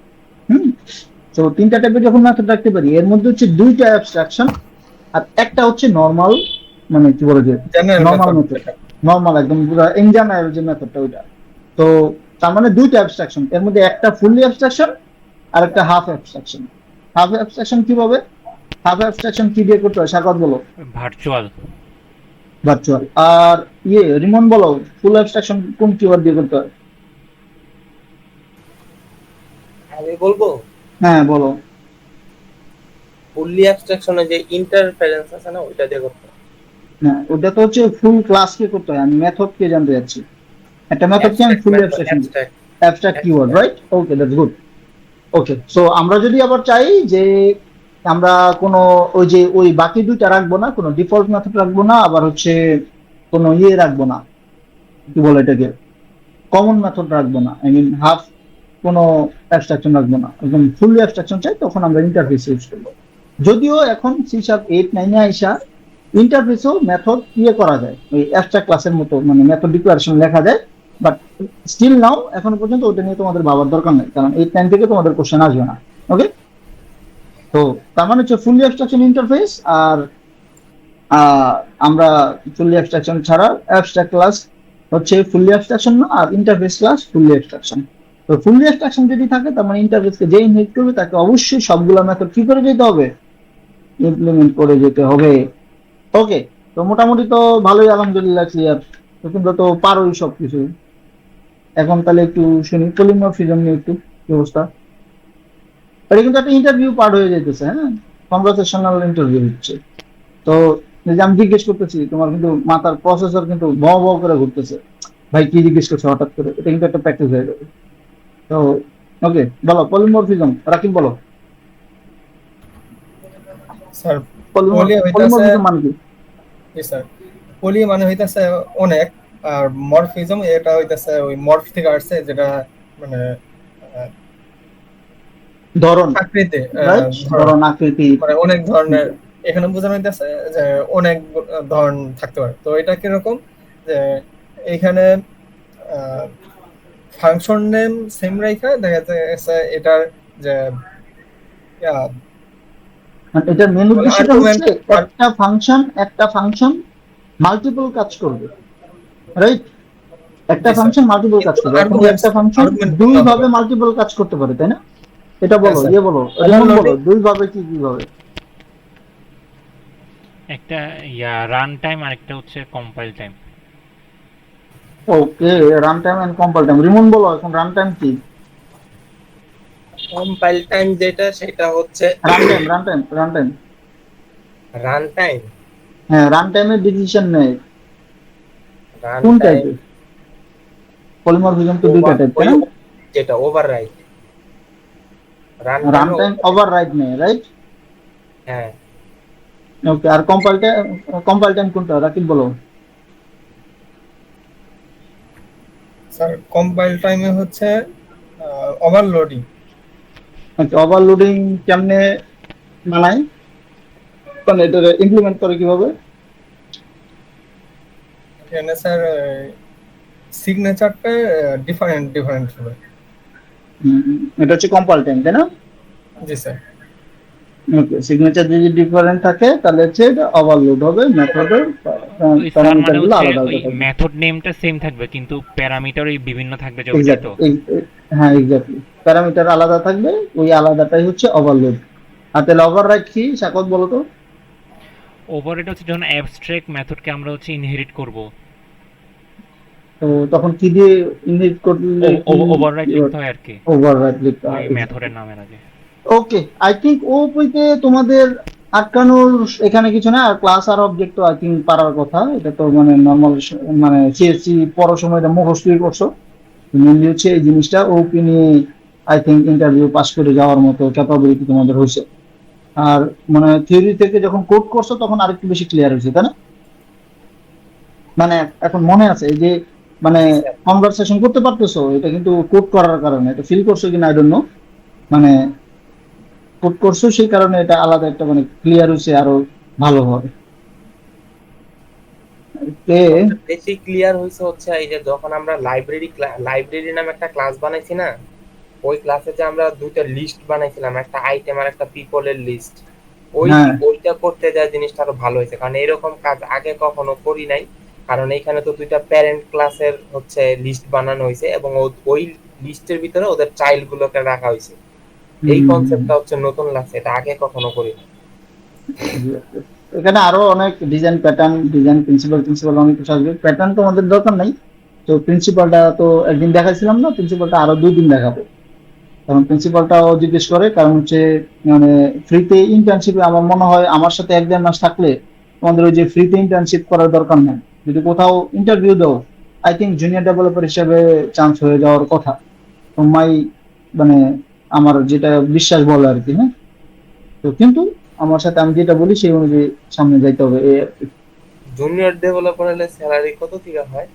Speaker 1: হুম, তো 3টা টাইপের যখন মেথড রাখতে পারি, এর মধ্যে হচ্ছে 2টা অ্যাবস্ট্রাকশন আর একটা হচ্ছে নর্মাল, মানে কি বলে যে
Speaker 3: general
Speaker 1: normal
Speaker 3: method.
Speaker 1: Method, normal একদম পুরো ইন জেনারেল যে মেথডটা ওইটা। তো তার মানে 2টা অ্যাবস্ট্রাকশন, এর মধ্যে একটা ফুললি অ্যাবস্ট্রাকশন আর একটা হাফ অ্যাবস্ট্রাকশন। হাফ অ্যাবস্ট্রাকশন কিভাবে? হাফ অ্যাবস্ট্রাকশন কি দিয়ে করতে হয় সাকাত বলো?
Speaker 4: ভার্চুয়াল।
Speaker 1: ভার্চুয়াল। আর রিমন বলো, ফুল অ্যাবস্ট্রাকশন কোন কিওয়ার্ড দিয়ে করতে হয়?
Speaker 2: আমি বলবো
Speaker 1: হ্যাঁ বলো।
Speaker 2: ফুললি অ্যাবস্ট্রাকশনে যে ইন্টারফারেন্স আছে না, ওইটা দিয়ে করতে হয়।
Speaker 1: হ্যাঁ, ওটা তো হচ্ছে ফুল ক্লাস কে করতে হয়, আমি মেথড কে জানতে যাচ্ছি। একটা মেথড কি আমি
Speaker 2: abstract
Speaker 1: full
Speaker 2: method,
Speaker 1: abstraction,
Speaker 2: abstract
Speaker 1: abstract keyword, right? Okay, that's good. Okay, so আমরা যদি আবার চাই যে আমরা কোনো ওই যে ওই বাকি 2টা রাখবো না, কোনো ডিফল্ট মেথড রাখবো না, আবার হচ্ছে কোনো রাখবো না, কি বলে এটাকে, কমন মেথড রাখবো না, আই মিন হাফ কোনো অ্যাবস্ট্রাকশন রাখবো না, একদম ফুললি অ্যাবস্ট্রাকশন চাই, তখন আমরা ইন্টারফেস ইউজ করবো। যদিও এখন C#8-9 আইসা ইন্টারফেসও মেথড করা যায়, ওই অ্যাবস্ট্রাক্ট ক্লাসের মতো, মানে মেথড ডিক্লারেশন লেখা যায়, বাট স্টিল নাও এখনো পর্যন্ত ওটা নিয়ে তোমাদের ভাবার দরকার নেই, কারণ 8-9 থেকে তোমাদের কোশ্চেন আসবে না। ওকে, তো তার মানে হচ্ছে ফুললি অ্যাবস্ট্রাকশন ইন্টারফেস, আর আমরা ফুললি অ্যাবস্ট্রাকশন ছাড়া অ্যাবস্ট্রাক্ট ক্লাস হচ্ছে ফুললি অ্যাবস্ট্রাকশন না, আর ইন্টারফেস ক্লাস ফুললি অ্যাবস্ট্রাকশন। তো ফুললি অ্যাবস্ট্রাকশন যদি থাকে তার মানে ইন্টারফেসকে যে ইনহেরিট করবে তাকে অবশ্যই সবগুলো মেথড কি করে যেতে হবে, ইমপ্লিমেন্ট করে যেতে হবে। ওকে, তো মোটামুটি তো ভালোই আলহামদুলিল্লাহ ক্লিয়ার। তো তোমরা তো পারোই সবকিছু। এখন তাহলে একটু শুনি পলিমরফিজম নিয়ে একটু কি অবস্থা। এটা কিন্তু একটা ইন্টারভিউ পার্ট হয়ে যেতেছে, হ্যাঁ, কনভারসেশনাল ইন্টারভিউ হচ্ছে। তো এই যে আমি জিজ্ঞেস করতেছি, তোমার কিন্তু মাথার প্রসেসর কিন্তু ভ ভ করে ঘুরতেছে, ভাই কি জিজ্ঞেস করছে হঠাৎ করে, এটা কিন্তু একটা প্র্যাকটিস হয়ে যাবে। তো ওকে, বলো পলিমরফিজম, রাকিব বলো।
Speaker 3: স্যার পলি হইতাছে,
Speaker 1: পলিমরফিজম মানে কি?
Speaker 3: জি স্যার, পলি মানে হইতাছে অনেক, আর মরফিজম এটা হইতাছে ওই মরফ থেকে আসছে, যেটা মানে
Speaker 1: ধরন,
Speaker 3: আকৃতি,
Speaker 1: রাইট, ধরন, আকৃতি।
Speaker 3: মানে অনেক ধরনের। এখানে বোঝানো হইতেছে যে অনেক ধরন থাকতে পারে। তো এটা কিরকম যে এখানে ফাংশন নেম সেম রাখা দেখা যাচ্ছে এটার যে
Speaker 1: মানে এটার মেন উদ্দেশ্যটা
Speaker 3: আর্গুমেন্ট।
Speaker 1: হচ্ছে একটা ফাংশন মাল্টিপল কাজ করবে, রাইট? একটা ফাংশন মাল্টিপল কাজ করবে, এখন একটা ফাংশন 2 ভাবে মাল্টিপল কাজ করতে পারে, তাই না? এটা বলো, বলো রিমন বলো, 2 ভাবে কি কি ভাবে?
Speaker 4: একটা রান টাইম আর একটা হচ্ছে compile time.
Speaker 1: Okay, run time and compile time. Rimon বলো এখন রান টাইম কি?
Speaker 2: কম্পাইল টাইম যেটা সেটা হচ্ছে
Speaker 1: রান টাইম।
Speaker 2: Run time.
Speaker 1: হ্যাঁ, রান টাইমে ডিসিশন নেয়
Speaker 2: রান
Speaker 1: কোন
Speaker 2: টাইম
Speaker 1: টাইপের? পলিমরফিজম তো দুইটা
Speaker 2: ওভার
Speaker 1: টাইপ, তাই
Speaker 2: ওই
Speaker 1: না?
Speaker 2: যেটা ওভাররাইট রান
Speaker 1: রান
Speaker 2: টাইমে
Speaker 1: টাইম ওভার রাইট নেয়, রাইট?
Speaker 2: হ্যাঁ
Speaker 1: ওকে, আর কম্পাইল টাইম কোনটা, রাকিব বলো?
Speaker 3: স্যার কম্পাইল টাইমে হচ্ছে ওভারলোডিং।
Speaker 1: আচ্ছা, ওভারলোডিং কেমনে বানায়, মানে এটা ইমপ্লিমেন্ট করে কিভাবে?
Speaker 3: এখানে স্যার সিগনেচারটা ডিফারেন্ট ডিফারেন্ট হবে।
Speaker 1: এটা হচ্ছে কম্পাইল টাইম, তাই না?
Speaker 3: জি স্যার।
Speaker 1: ওকে, সিগনেচার যদি ডিফারেন্ট থাকে তাহলে হচ্ছে এটা ওভারলোড হবে, মেথডের
Speaker 4: ওই স্যার
Speaker 1: প্যারামিটার
Speaker 4: মানে
Speaker 1: গুলো
Speaker 4: হচ্ছে
Speaker 1: আলাদা
Speaker 4: ওই
Speaker 1: আলাদা থাকবে।
Speaker 4: মেথড নেমটা সেম থাকবে কিন্তু প্যারামিটার ওই বিভিন্ন থাকবে যে ওইটাই তো।
Speaker 1: এক্স্যাক্টলি, হ্যাঁ এক্স্যাক্টলি, প্যারামিটার আলাদা থাকবে, ওই আলাদাটাই হচ্ছে ওভারলোড। আর তাহলে ওভাররাইট কি, সাকত বলো তো?
Speaker 4: ওভাররাইড হচ্ছে যখন অ্যাবস্ট্রাক্ট মেথডকে আমরা হচ্ছে ইনহেরিট করব,
Speaker 1: তো তখন কি দিয়ে ইনহেরিট করলে কি
Speaker 4: ওভাররাইড লিখতে হয় আর কি
Speaker 1: ওভাররাইট লিখতে
Speaker 4: ওই
Speaker 1: হয়?
Speaker 4: মেথডের নামের আগে।
Speaker 1: ওকে, আই থিঙ্ক ওপিতে তোমাদের আটকানোর এখানে কিছু না। আর ক্লাস আর অবজেক্ট তো আই থিঙ্ক পারার কথা, এটা তো মানে নর্মাল, মানে সিএসসি পড়ার সময় এটা মুখস্থই করছো। মেনলি হচ্ছে এই জিনিসটা ওপি নিয়ে আই থিঙ্ক ইন্টারভিউ পাস করে যাওয়ার মতো ক্যাপাবিলিটি তোমাদের হয়েছে। আর মানে থিওরি থেকে যখন কোড করছো তখন আরেকটু বেশি ক্লিয়ার হয়েছে, তাই না? মানে এখন মনে আছে এই যে মানে
Speaker 2: জি স্যার।
Speaker 1: কনভারসেশন করতে পারতেছো, এটা কিন্তু কোড করার কারণে, এটা ফিল করছো কিনা আই ডোন্ট নো, মানে কোড করছো সেই কারণে এটা আলাদা একটা মানে ক্লিয়ার হয়েছে, আরো ভালো হবে। এ,
Speaker 2: সবচেয়ে বেশি ক্লিয়ার হয়েছে হচ্ছে এই যে যখন আমরা লাইব্রেরি নামে একটা ক্লাস বানাইছি না, ওই ক্লাসে যে আমরা দুইটা লিস্ট বানাইছিলাম, একটা আইটেম আর একটা পিপলের লিস্ট,
Speaker 1: হ্যাঁ
Speaker 2: ওইটা করতে যায় জিনিসটা আরো ভালো হয়েছে, কারণ এরকম কাজ আগে কখনো করি নাই। কারণ এইখানে তো দুইটা প্যারেন্ট ক্লাসের হচ্ছে লিস্ট বানানো হয়েছে এবং ওই লিস্টের ভিতরে ওদের চাইল্ড গুলোকে রাখা হয়েছে। এই কনসেপ্টটা হচ্ছে নতুন লাগছে, এটা আগে কখনো করি নাই।
Speaker 1: এখানে আরো অনেক ডিজাইন প্যাটার্ন, ডিজাইন প্রিন্সিপাল অনেক কিছু আসবে। প্যাটার্ন তো আমাদের দরকার নাই, তো প্রিন্সিপালটা তো একদিন দেখাইছিলাম না, প্রিন্সিপালটা আরো 2 দিন দেখাবো। কারণ প্রিন্সিপালটাও জিজ্ঞেস করে, কারণ হচ্ছে মানে ফ্রিতে ইন্টার্নশিপে আমার মনে হয় আমার সাথে 1-1.5 মাস থাকলে তোমাদের ওই যে ফ্রিতে ইন্টার্নশিপ করার দরকার নেই। যদি কোথাও ইন্টারভিউ দাও, আই থিঙ্ক জুনিয়র ডেভেলপার হিসেবে চান্স হয়ে যাওয়ার কথা তোমায়, মানে আমার যেটা বিশ্বাস বলে আর কি। হ্যাঁ, তো কিন্তু আমার সাথে আমি যেটা বলি সেই অনুযায়ী সামনে যাইতে হবে, এই আর কি।
Speaker 2: জুনিয়র ডেভেলপার হলে স্যালারি কত থেকে হয়?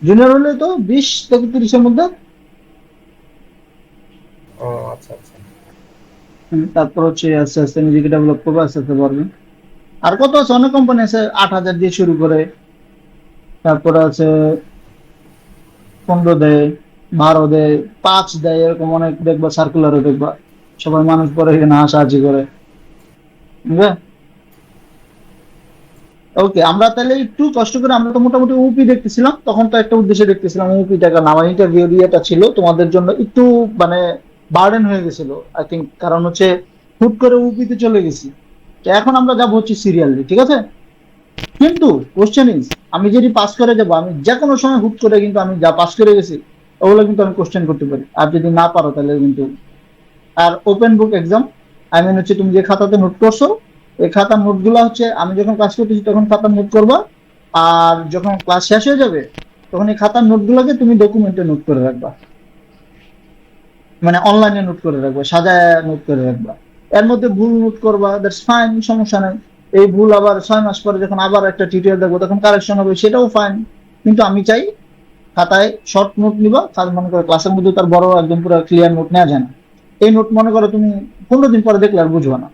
Speaker 1: জুনিয়র হলে তো 20 থেকে 30-এর মধ্যে।
Speaker 2: ও আচ্ছা আচ্ছা।
Speaker 1: তারপর হচ্ছে আস্তে আস্তে নিজেকে ডেভেলপ করবো, আস্তে আস্তে পারবে। আর কত আছে, অনেক কোম্পানি আছে 8,000 দিয়ে শুরু করে, তারপরে আছে 15 দেয়, 12 দেয়, 5 দেয়, এরকম অনেক দেখবা, সার্কুলারও দেখবা সবাই মানুষ পরে এখানে হাসাহাসি করে। বুঝলে? ওকে, আমরা তাহলে একটু কষ্ট করে, আমরা তো মোটামুটি ওপি দেখতেছিলাম তখন, তো একটা উদ্দেশ্যে দেখতেছিলাম ওপি টাকা না, আমার ইন্টারভিউ ইয়েটা ছিল তোমাদের জন্য একটু মানে বার্ডেন হয়ে গেছিল আই থিঙ্ক, কারণ হচ্ছে হুট করে ওপিতে চলে গেছি। তো এখন আমরা যাবো হচ্ছে সিরিয়ালি, ঠিক আছে? কিন্তু কোশ্চেন ইজ, আমি যদি পাস করে যাবো, আমি যে কোনো সময় হুট করে কিন্তু আমি যা পাস করে গেছি ওগুলো কিন্তু আমি কোশ্চেন করতে পারি, আর যদি না পারো তাহলে কিন্তু। আর open book exam, I mean হচ্ছে তুমি যে খাতাতে নোট করছো, এই খাতার নোট গুলা হচ্ছে আমি যখন ক্লাস করতেছি তখন খাতার নোট করবা, আর যখন ক্লাস শেষ হয়ে যাবে তখন এই খাতার নোট গুলাকে তুমি ডকুমেন্টে নোট করে রাখবা, মানে অনলাইনে নোট করে রাখবা, সাজায় নোট করে রাখবা। এর মধ্যে ভুল নোট করবা, দ্যাটস ফাইন, সমস্যা নাই। এই ভুল আবার 6 মাস পরে যখন আবার একটা টিউটোরিয়াল দেখবো তখন কারেকশন হবে, সেটাও ফাইন। কিন্তু আমি চাই খাতায় শর্ট নোট নিবা, কাজ মনে করো ক্লাসের মধ্যে তার বড় একদম পুরো ক্লিয়ার নোট নেওয়া যায় না। এই নোট মনে করো তুমি 15 দিন পরে দেখলে আর বুঝবা না।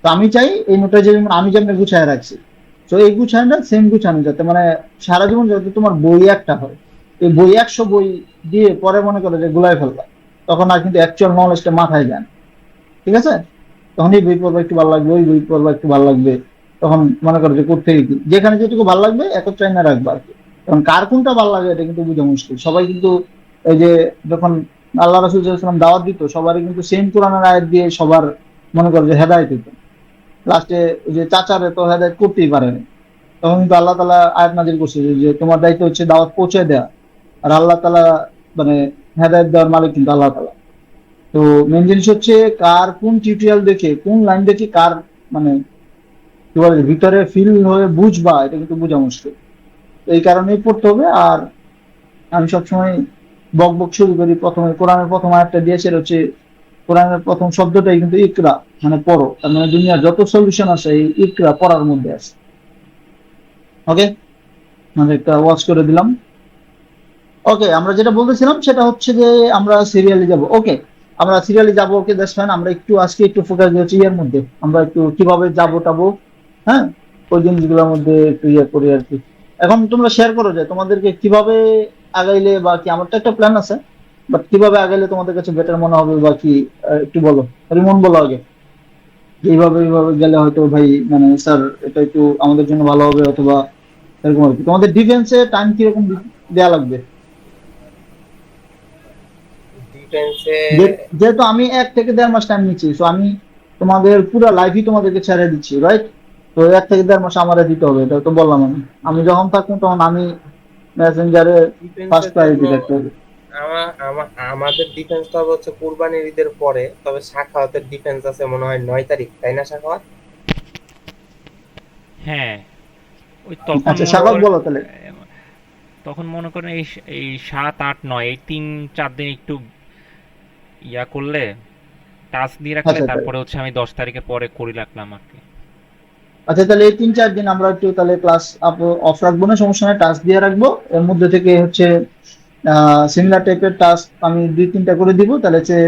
Speaker 1: তো আমি চাই এই নোটটা যে আমি যেমন গুছায় রাখছি, তো এই গুছানোটা সেম গুছানো, যাতে মানে সারা জীবন যাতে তোমার বই একটা হয়। এই বই 100 বই দিয়ে পরে মনে করো যে গুলাই ফেলবা, তখন আর কিন্তু অ্যাকচুয়াল নলেজটা মাথায় যায় না। ঠিক আছে? তখন এই বই পড়বা একটু ভালো লাগবে, ওই বই পড়বা একটু ভালো লাগবে, তখন মনে করো যে করতে কি যেখানে যেটুকু ভালো লাগবে একত্রে না রাখবা আর কি। কারণ কার কোনটা ভালো লাগে এটা কিন্তু বুঝা মুশকিল। সবাই কিন্তু এই যে যখন আল্লাহ রাসূল সাল্লাল্লাহু আলাইহি ওয়াসাল্লাম দাওয়াত দিত, সবারই কিন্তু সেম কোরআনের আয়াত দিয়ে সবার মনে করো যে হেদায়েত দিত। লাস্টে ওই যে চাচারে তো হেদায়েত করতেই পারেনি, তখন কিন্তু আল্লাহ তাআলা আয়াত নাযিল করছে যে তোমার দায়িত্ব হচ্ছে দাওয়াত পৌঁছে দেওয়া, আর আল্লাহ তাআলা মানে হেদায়েত দেওয়ার মালিক কিন্তু আল্লাহ তাআলা। তো মেন জিনিস হচ্ছে কার কোন টিউটোরিয়াল দেখে কোন লাইন দেখে কার মানে কি বলে ভিতরে ফিল হয়ে বুঝবা, এটা কিন্তু বোঝা মুশকিল। এই কারণেই পড়তে হবে। আর আমি সবসময় বক বক শুরু করি, প্রথমে কোরআনের প্রথম আয়াতটা দিয়েছে, এটা হচ্ছে কোরআনের প্রথম শব্দটাই কিন্তু ইকরা, মানে পড়ো। তার মানে দুনিয়ার যত সলিউশন আছে এই ইকরা পড়ার মধ্যে আছে। ওকে, মানে একটা ওয়াচ করে দিলাম। ওকে, আমরা যেটা বলতেছিলাম সেটা হচ্ছে যে আমরা সিরিয়ালে যাব। ওকে, আমরা সিরিয়ালে যাব। ওকে, দ্যাটস ফাইন। আমরা একটু আজকে একটু ফোকাস দিয়েছি এর মধ্যে, আমরা একটু কিভাবে যাবো টাবো, হ্যাঁ, ওই জিনিসগুলোর মধ্যে একটু ইয়ে করি আর কি। এখন তোমরা শেয়ার করো যে তোমাদেরকে কিভাবে আগাইলে বা কি, আমার তো একটা প্ল্যান আছে, বাট কিভাবে আগাইলে তোমাদের কাছে বেটার মনে হবে বা কি, একটু বলো। রিমন বলো আগে, যে এইভাবে এইভাবে গেলে হয়তো ভাই মানে স্যার এটা একটু আমাদের জন্য ভালো হবে, অথবা এরকম আর কি। তোমাদের ডিফেন্সে টাইম কিরকম দেওয়া লাগবে?
Speaker 2: ডিফেন্সে
Speaker 1: যেহেতু আমি 1 থেকে 1.5 মাস টাইম নিচ্ছি, তো আমি তোমাদের পুরো লাইফই তোমাদেরকে ছেড়ে দিচ্ছি, রাইট? তো 1 থেকে 1.5 মাস আমারে দিতে হবে, এটা তো বললাম। আমি যখন থাকবো তখন আমি মেসেঞ্জারে ফার্স্ট
Speaker 2: ডিফেন্সের জন্য
Speaker 1: প্রায়োরিটি রাখতে হবে।
Speaker 2: আমাদের ডিফেন্সটা হবে হচ্ছে কুরবানির ঈদের পরে। তবে সাখাওয়াতের ডিফেন্স আছে মনে হয় 9 তারিখ, তাই না সাখাওয়াত?
Speaker 4: হ্যাঁ, ওই তখন
Speaker 1: আচ্ছা,
Speaker 4: মনে
Speaker 1: সাগর
Speaker 4: করেন
Speaker 1: বলো তাহলে।
Speaker 4: তখন মনে করেন এই 7, 8, 9 এই 3-4 দিন একটু ইয়া করলে, টাস্ক দিয়ে রাখলে,
Speaker 1: আচ্ছা
Speaker 4: তারপরে হচ্ছে আমি 10 তারিখের পরে করে রাখলাম আর কি।
Speaker 1: আচ্ছা, তাহলে এই 3-4 দিন আমরা একটু তাহলে ক্লাস অফ রাখবো না, সমস্যা নেই, টাস্ক দিয়ে রাখবো। এর মধ্যে থেকে হচ্ছে সিমিলার টাইপের টাস্ক আমি 2-3টা করে দিব, তাহলে হচ্ছে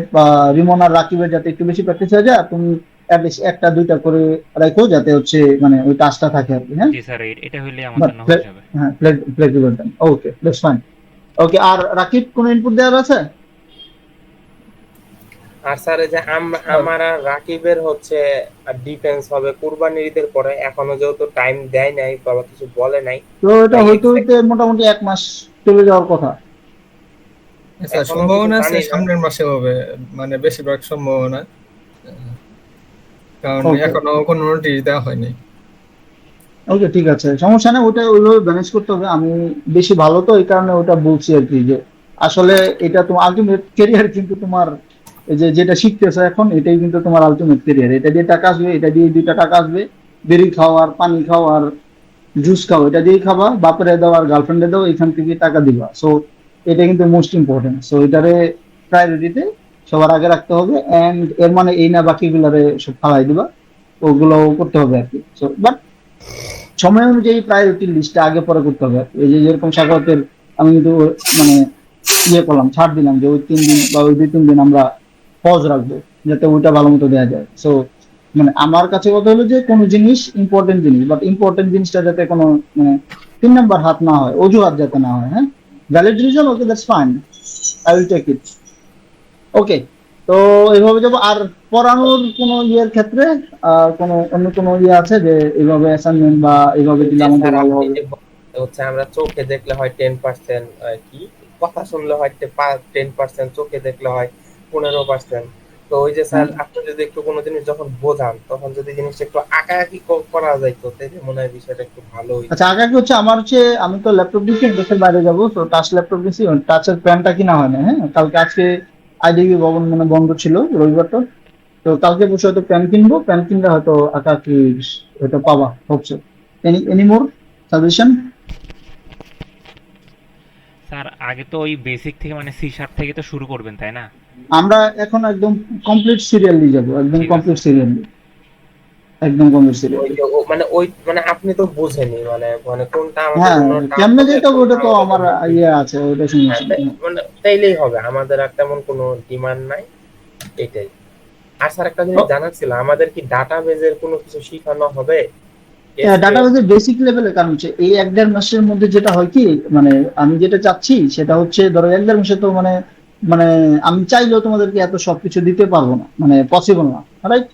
Speaker 1: রিমন আর রাকিবের যাতে একটু বেশি প্র্যাকটিস হয়ে যায়, আর তুমি অ্যাটলিস্ট 1টা 2টা করে রাখো, যাতে হচ্ছে মানে ওই টাস্কটা থাকে আর কি। হ্যাঁ,
Speaker 4: জি স্যার, এটা হইলে আমার
Speaker 1: বাট
Speaker 4: জন্য হয়ে যাবে।
Speaker 1: হ্যাঁ, flexible time. Okay, that's fine. Okay, আর রাকিব কোনো ইনপুট দেওয়ার আছে?
Speaker 2: আর স্যার এই যে আমার আর রাকিবের হচ্ছে ডিফেন্স হবে কুরবানির ঈদের পরে। এখনো যেহেতু টাইম দেয় নাই, বাবা কিছু বলে নাই,
Speaker 1: তো এটা
Speaker 2: তাই
Speaker 1: হইতে হইতে মোটামুটি 1 মাস চলে যাওয়ার কথা।
Speaker 3: আচ্ছা,
Speaker 2: এখনো
Speaker 3: সম্ভাবনা
Speaker 2: কিছু
Speaker 3: আছে
Speaker 2: জানি না।
Speaker 3: সামনের মাসে হবে, মানে বেশিরভাগ সম্ভাবনা, কারণ
Speaker 1: ওকে,
Speaker 3: এখনো কোনো নোটিশ দেওয়া হয়নি।
Speaker 1: ওকে, ঠিক আছে, সমস্যা নেই। ওটা ওইভাবে ম্যানেজ করতে হবে। আমি বেশি ভালো তো এই কারণে ওটা বলছি আর কি, যে আসলে এটা তোমার আলটিমেট ক্যারিয়ার, কিন্তু তোমার এই যে যেটা শিখতেছো এখন এটাই কিন্তু তোমার আলটিমেট ক্যারিয়ার। এটা দিয়ে টাকা আসবে, এটা দিয়ে 2টা টাকা আসবে। বেরি খাও আর পানি খাও আর জুস খাও, এটা দিয়েই খাবা, বাপরে দাও আর গার্লফ্রেন্ডে দাও, এখান থেকে টাকা দিবা। সো এটা কিন্তু মোস্ট ইম্পর্টেন্ট। সো এটারে প্রায়োরিটিতে সবার আগে রাখতে হবে। এন্ড এর মানে এই না বাকিগুলারে সব ফালাই দিবা, ওগুলো করতে হবে আর কি। সো বাট সময় অনুযায়ী প্রায়োরিটি লিস্টটা আগে পরে করতে হবে আর কি। এই যে যেরকম সাগরের আমি কিন্তু মানে ইয়ে করলাম, ছাড় দিলাম যে ওই 3 দিন বা ওই 2-3 দিন আমরা পজ রাখবো, যাতে ওইটা ভালো মতো দেওয়া যায়। সো মানে আমার কাছে কথা হলো যে কোনো জিনিস ইম্পর্টেন্ট জিনিস, বাট ইম্পর্টেন্ট জিনিসটা যাতে কোনো মানে 3 নাম্বার হাত না হয়, অজুহাত যাতে না হয়। হ্যাঁ, valid reason, okay, that's fine, I will take it. Okay, তো এইভাবে যাবো। আর পড়ানোর কোনো ইয়ের ক্ষেত্রে কোনো অন্য কোনো ইয়ে আছে যে এইভাবে অ্যাসাইনমেন্ট বা এইভাবে দিলে
Speaker 2: যে
Speaker 1: আমাদের
Speaker 2: স্যার
Speaker 1: ভালো
Speaker 2: আপনি
Speaker 1: হবে?
Speaker 2: যে হচ্ছে আমরা চোখে দেখলে হয় 10%, কি কথা শুনলে হয় 10%, চোখে দেখলে হয় 15%। তো ওই যে স্যার
Speaker 1: হ্যাঁ,
Speaker 2: আপনি যদি একটু কোনো জিনিস যখন বোঝান তখন যদি জিনিসটা একটু আঁকাআঁকি করা যাইতো, তাহলে মনে হয় বিষয়টা একটু ভালো হইতো।
Speaker 1: আচ্ছা, আগে কি হচ্ছে আমার হচ্ছে আমি তো ল্যাপটপ দিচ্ছি, দেশের বাইরে যাবো, তো টাচ ল্যাপটপ দিচ্ছি, টাচের প্যানটা কিনা হয় না। হ্যাঁ, কালকে আজকে আইডিবি ভবন মানে বন্ধ ছিল রবিবারটা, তো কালকে বসে হয়তো প্যান কিনবো, প্যান কিনলে হয়তো আঁকা কি হয়তো পাবা হচ্ছে। Any more suggestion?
Speaker 4: স্যার আগে তো ওই বেসিক থেকে মানে C# থেকে তো শুরু করবেন, তাই না?
Speaker 1: আমরা এখন একদম কমপ্লিট সিরিয়ালি যাবো, একদম
Speaker 4: ঠিক আছে।
Speaker 1: কমপ্লিট সিরিয়ালি, একদম কমপ্লিট
Speaker 2: ওই
Speaker 1: সিরিয়ালি।
Speaker 2: যে ওই মানে আপনি তো বুঝেনি মানে মানে কোনটা আমাদের
Speaker 1: হ্যাঁ,
Speaker 2: জন্য টাফ
Speaker 1: কেমনে
Speaker 2: হবে,
Speaker 1: যেতে হবে
Speaker 2: কোনটা
Speaker 1: ওটা তো
Speaker 2: আমাদের
Speaker 1: আমার
Speaker 2: জন্য
Speaker 1: ইয়ে
Speaker 2: easy।
Speaker 1: আছে, ওইটা
Speaker 2: হ্যাঁ,
Speaker 1: সমস্যা নেই।
Speaker 2: মানে তাইলেই হবে, আমাদের আর তেমন কোনো ডিমান্ড নাই, এটাই। আর স্যার একটা জিনিস জানার ছিল, আমাদের কি ডাটাবেজের কোনো কিছু শেখানো হবে?
Speaker 1: ডাটাবেসের বেসিক লেভেলে, কারণ হচ্ছে এই 1-1.5 মাসের মধ্যে যেটা হয় কি, মানে আমি যেটা চাচ্ছি সেটা হচ্ছে ধরো 1-1.5 মাসে তো মানে মানে আমি চাইলেও তোমাদেরকে এত সবকিছু দিতে পারবো না, মানে পসিবল না, রাইট?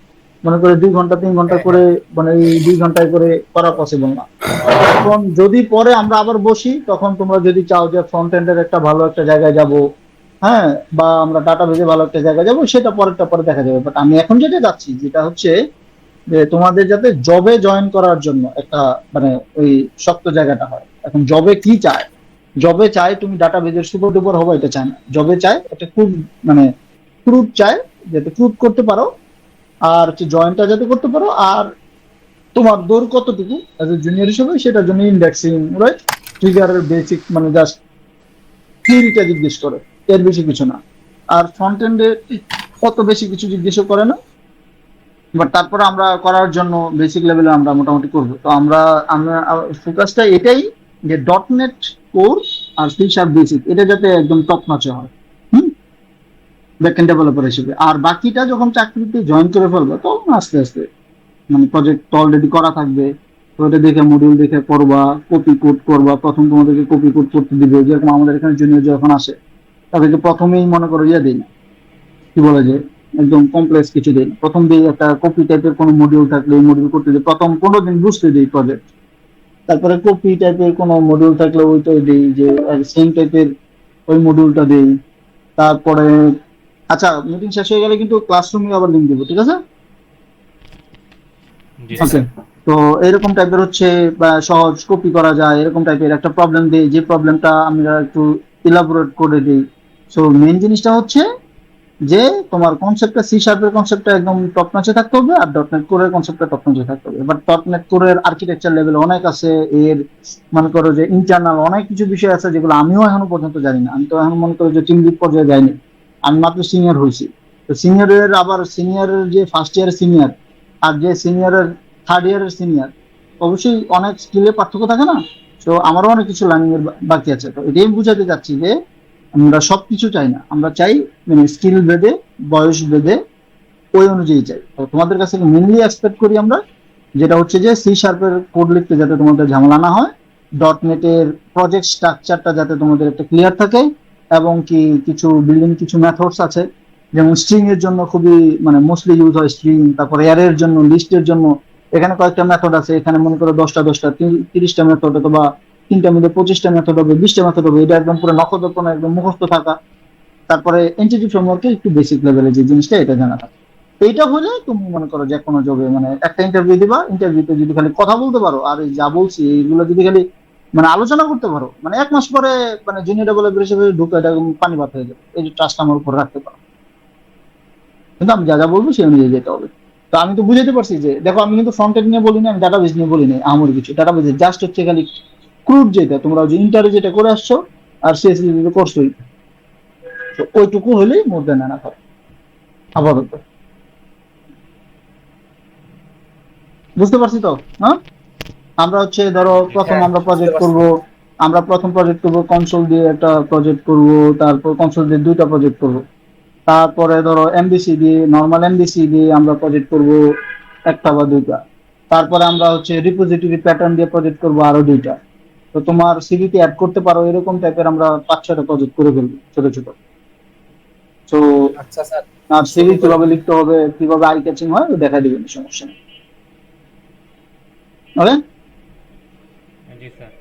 Speaker 1: মনে করে 2 ঘন্টা 3 ঘন্টা
Speaker 2: হ্যাঁ,
Speaker 1: করে
Speaker 2: হ্যাঁ।
Speaker 1: মানে এই 2 ঘন্টায় করে করা পসিবল না। এখন যদি পরে আমরা আবার বসি, তখন তোমরা যদি চাও যে ফ্রন্ট এন্ডের একটা ভালো একটা জায়গায় যাব, হ্যাঁ, বা আমরা ডাটাবেজে ভালো একটা জায়গায় যাব, সেটা পরেরটা পরে দেখা যাবে। বাট আমি এখন যেটা যাচ্ছি যেটা হচ্ছে যে তোমাদের যাতে জবে জয়েন করার জন্য একটা মানে ওই শক্ত জায়গাটা হয়। এখন জবে কি চায়? জবে চায় তুমি ডাটাবেজের সুপার ডুপার হবে, এটা চায় না। জবে চায় এটা খুব মানে ক্রুড চায়, যাতে ক্রুড করতে পারো, আর হচ্ছে জয়েন্টটা যাতে করতে পারো, আর তোমার দৌড় কতটুকু অ্যাজ এ জুনিয়র হিসেবে সেটার জন্য ইন্ডেক্সিং, রাইট? ট্রিগারের বেসিক মানে জাস্ট থিওরিটা জিজ্ঞেস করে, এর বেশি কিছু না। আর ফ্রন্ট এন্ডে অত বেশি কিছু জিজ্ঞেস করে না, বাট তারপরে আমরা করার জন্য বেসিক লেভেলে আমরা মোটামুটি করবো। তো আমরা আমরা ফোকাসটা এটাই যে ডট নেট কোর আর সি শার্প বেসিক এটা যাতে একদম টপ নচে হয়, হুম, ব্যাকএন্ড ডেভেলপার হিসেবে। আর বাকিটা যখন চাকরিতে জয়েন করে ফেলবো তখন আস্তে আস্তে মানে প্রজেক্ট অলরেডি করা থাকবে, তো ওটা দেখে মডিউল দেখে করবা, কপি কোড করবা। প্রথম তোমাদেরকে কপি কোড করতে দিবে, যেরকম আমাদের এখানে জুনিয়র যখন আসে তাদেরকে প্রথমেই মনে করো ইয়ে দিই, কি বলে যে একদম কমপ্লেক্স কিছু দিই, প্রথম দিই একটা কপি টাইপের কোনো মডিউল থাকলে ওই মডিউল করতে দিই, প্রথম 15 দিন বুঝতে দিই প্রজেক্ট। তারপরে কপি টাইপের কোনো মডিউল থাকলে ওইটাই দিই, যে সেম টাইপের ওই মডিউলটা দিই। তারপরে আচ্ছা, মিটিং শেষ হয়ে গেলে কিন্তু ক্লাসরুমে আবার লিঙ্ক দিব, ঠিক আছে?
Speaker 4: জি
Speaker 3: জি,
Speaker 1: ওকে।
Speaker 4: স্যার।
Speaker 1: তো এরকম টাইপের হচ্ছে বা সহজ কপি করা যায় এরকম টাইপের একটা প্রবলেম দিই, যে প্রবলেমটা আমরা একটু ইলাবোরেট করে দিই। সো মেইন জিনিসটা হচ্ছে যে তোমার কনসেপ্টটা সি শার্পের কনসেপ্টটা একদম টপ নচে থাকতে হবে, আর ডট নেট কোরের কনসেপ্টটা টপ নচে থাকতে হবে। বাট ডট নেট কোরের আর্কিটেকচার লেভেল অনেক আছে, এর মনে করো যে ইন্টারনাল অনেক কিছু বিষয় আছে যেগুলো আমিও এখনো পর্যন্ত জানি না। আমি তো এখন মনে করো যে টিম লিড পর্যায়ে যাইনি, আমি মাত্র সিনিয়র হয়েছি। তো সিনিয়রের আবার সিনিয়রের যে ফার্স্ট ইয়ারের সিনিয়র আর যে সিনিয়রের থার্ড ইয়ারের সিনিয়র, অবশ্যই অনেক স্কিলের পার্থক্য থাকে না? তো আমারও অনেক কিছু লার্নিং এর বাকি আছে। তো এটাই আমি বুঝাতে চাচ্ছি যে আমরা সবকিছু চাই না, আমরা চাই মানে স্কিল বেদে, বয়স বেদে, ওই অনুযায়ী চাই। তো তোমাদের কাছে মেনলি এক্সপেক্ট করি আমরা, যেটা হচ্ছে যে সি শার্পের কোড লিখতে যাতে তোমাদের ঝামেলা না হয়, ডট নেটের প্রজেক্ট স্ট্রাকচারটা যাতে তোমাদের একটা ক্লিয়ার থাকে, এবং কি কিছু বিল্ডিং কিছু মেথডস আছে, যেমন স্ট্রিং এর জন্য খুবই মানে মোস্টলি ইউজ হয় স্ট্রিং, তারপর অ্যারের জন্য, লিস্টের জন্য এখানে কয়েকটা মেথড আছে, এখানে মনে করো 10টা 30টা মেথড, অথবা 3টা মিলে 25টা মেথড হবে, 20টা মেথড হবে, এটা একদম পুরো নখদর্পণে একদম মুখস্থ থাকা। তারপরে এনটিটি ফ্রেমওয়ার্কে একটু বেসিক লেভেলে যে জিনিসটা এটা জানা থাকে। এইটা হলে তুমি মনে করো যে কোনো জবে মানে একটা ইন্টারভিউ দিবা, ইন্টারভিউতে যদি খালি কথা বলতে পারো আর এই যা বলছি এইগুলো যদি খালি মানে আলোচনা করতে পারো, মানে 1 মাস পরে মানে জুনিয়র ডেভেলপার হিসেবে ঢুকে এটা একদম পানি ভাত হয়ে যাবে, এই যে ট্রাস্ট আমার উপর রাখতে পারো। কিন্তু আমি যা যা বলবো সেই অনুযায়ী যেতে হবে। তো আমি তো বুঝাতে পারছি যে দেখো, আমি কিন্তু ফ্রন্ট এন্ড নিয়ে বলিনি, আমি ডাটাবেস নিয়ে বলিনি আমার কিছু। ডাটাবেস জাস্ট হচ্ছে খালি ক্রুড যেটা তোমরা যে ইন্টারে যেটা করে আসছো আর সিএসসি যেটা করছোই, তো ওইটুকু হলেই মোর দেন না হবে আপাতত। বুঝতে পারছি তো? হ্যাঁ, আমরা হচ্ছে ধরো প্রথম
Speaker 2: হ্যাঁ,
Speaker 1: আমরা
Speaker 2: বুঝতে
Speaker 1: প্রজেক্ট
Speaker 2: পারছি।
Speaker 1: করব, আমরা প্রথম প্রজেক্ট করব কনসোল দিয়ে একটা প্রজেক্ট করব, তারপর কনসোল দিয়ে 2টা প্রজেক্ট করব, তারপরে ধরো এমবিসি দিয়ে নর্মাল এমবিসি দিয়ে আমরা প্রজেক্ট করব 1টা বা 2টা, তারপরে আমরা হচ্ছে রিপোজিটরি প্যাটার্ন দিয়ে প্রজেক্ট করব আরো 2টা। তো তোমার সিভিতে অ্যাড করতে পারো এরকম টাইপের আমরা 5-6টা প্রজেক্ট করে ফেলবো ছোট ছোট। তো
Speaker 2: আচ্ছা স্যার,
Speaker 1: আর সিভি
Speaker 2: শুরু করে
Speaker 1: কিভাবে
Speaker 2: দিন।
Speaker 1: লিখতে হবে, কিভাবে আই ক্যাচিং হয় ও দেখা দিবেন, সমস্যা নেই। ওকে
Speaker 4: জি স্যার।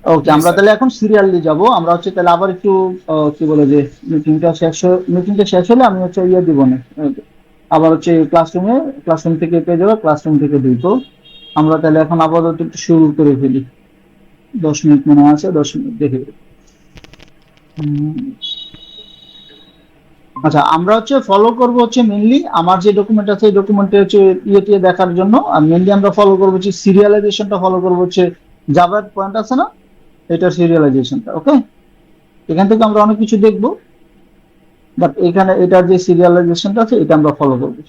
Speaker 1: ওকে,
Speaker 3: জি
Speaker 1: আমরা
Speaker 3: স্যার।
Speaker 1: তাহলে এখন সিরিয়ালি যাব। আমরা হচ্ছে তাহলে আবার একটু কি বলে যে মিটিংটা শেষ হলে আমি হচ্ছে ইয়ে দিব না, আবার হচ্ছে ক্লাসরুম থেকে পেয়ে যাবো, ক্লাসরুম থেকে দিই। তো আমরা তাহলে এখন আপাতত একটু শুরু করে ফেলি, 10 মিনিট মনে আছে, 10 মিনিট দেখে ফেলি। আচ্ছা, আমরা হচ্ছে ফলো করব হচ্ছে মেনলি আমার যে ডকুমেন্ট আছে এই ডকুমেন্টে হচ্ছে ইয়ে দেখার জন্য, আর মেনলি আমরা ফলো করবো হচ্ছে সিরিয়ালাইজেশনটা ফলো করবো হচ্ছে জাভার পয়েন্ট আছে না, এটা সিরিয়ালাইজেশনটা। ওকে, এখান থেকে আমরা অনেক কিছু দেখবো, বাট এখানে এটার যে সিরিয়ালাইজেশনটা আছে এটা আমরা ফলো করবো।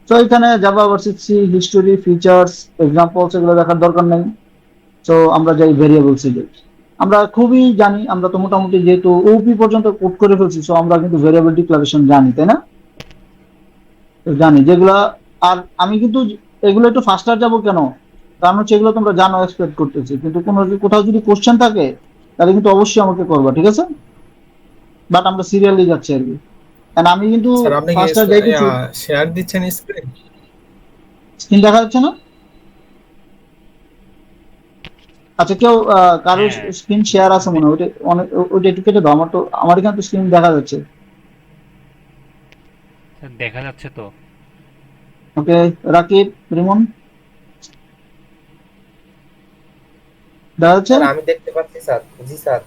Speaker 1: তো এখানে Java versus C, history, features, examples এগুলো দেখার দরকার নেই। তো আমরা যাই ভেরিয়েবলসে যাই। আমরা খুবই জানি, আমরা তো মোটামুটি যেহেতু ওপি পর্যন্ত কোড করে ফেলছি, সো আমরা কিন্তু ভেরিয়েবল ডিক্লারেশন জানি, তাই না? তো জানি যেগুলা। আর আমি কিন্তু এগুলো একটু ফাস্টার যাব কেন, কারণ হচ্ছে এগুলো তোমরা জানো, এক্সপেক্ট করতেছি, কিন্তু কোনো কোথাও যদি কোশ্চেন থাকে তাহলে কিন্তু অবশ্যই আমাকে করবা, ঠিক আছে? বাট আমরা সিরিয়ালি যাচ্ছি আর কি, কারণ আমি কিন্তু
Speaker 3: স্যার আপনি কি
Speaker 1: ফাস্টার যাইতেছি।
Speaker 3: শেয়ার দিচ্ছেন স্ক্রিন?
Speaker 1: স্ক্রিন দেখা যাচ্ছে না? আচ্ছা, কেউ কারো
Speaker 4: হ্যাঁ,
Speaker 1: স্ক্রিন শেয়ার আছে মনে হয়, ওটা অনেক, ওটা একটু কেটে দাও। আমার তো আমার এখানে তো স্ক্রিন দেখা যাচ্ছে।
Speaker 4: স্যার দেখা যাচ্ছে তো।
Speaker 1: ওকে, রাকিব, রিমন, দেখা যাচ্ছে?
Speaker 2: স্যার আমি দেখতে পাচ্ছি স্যার। জি স্যার।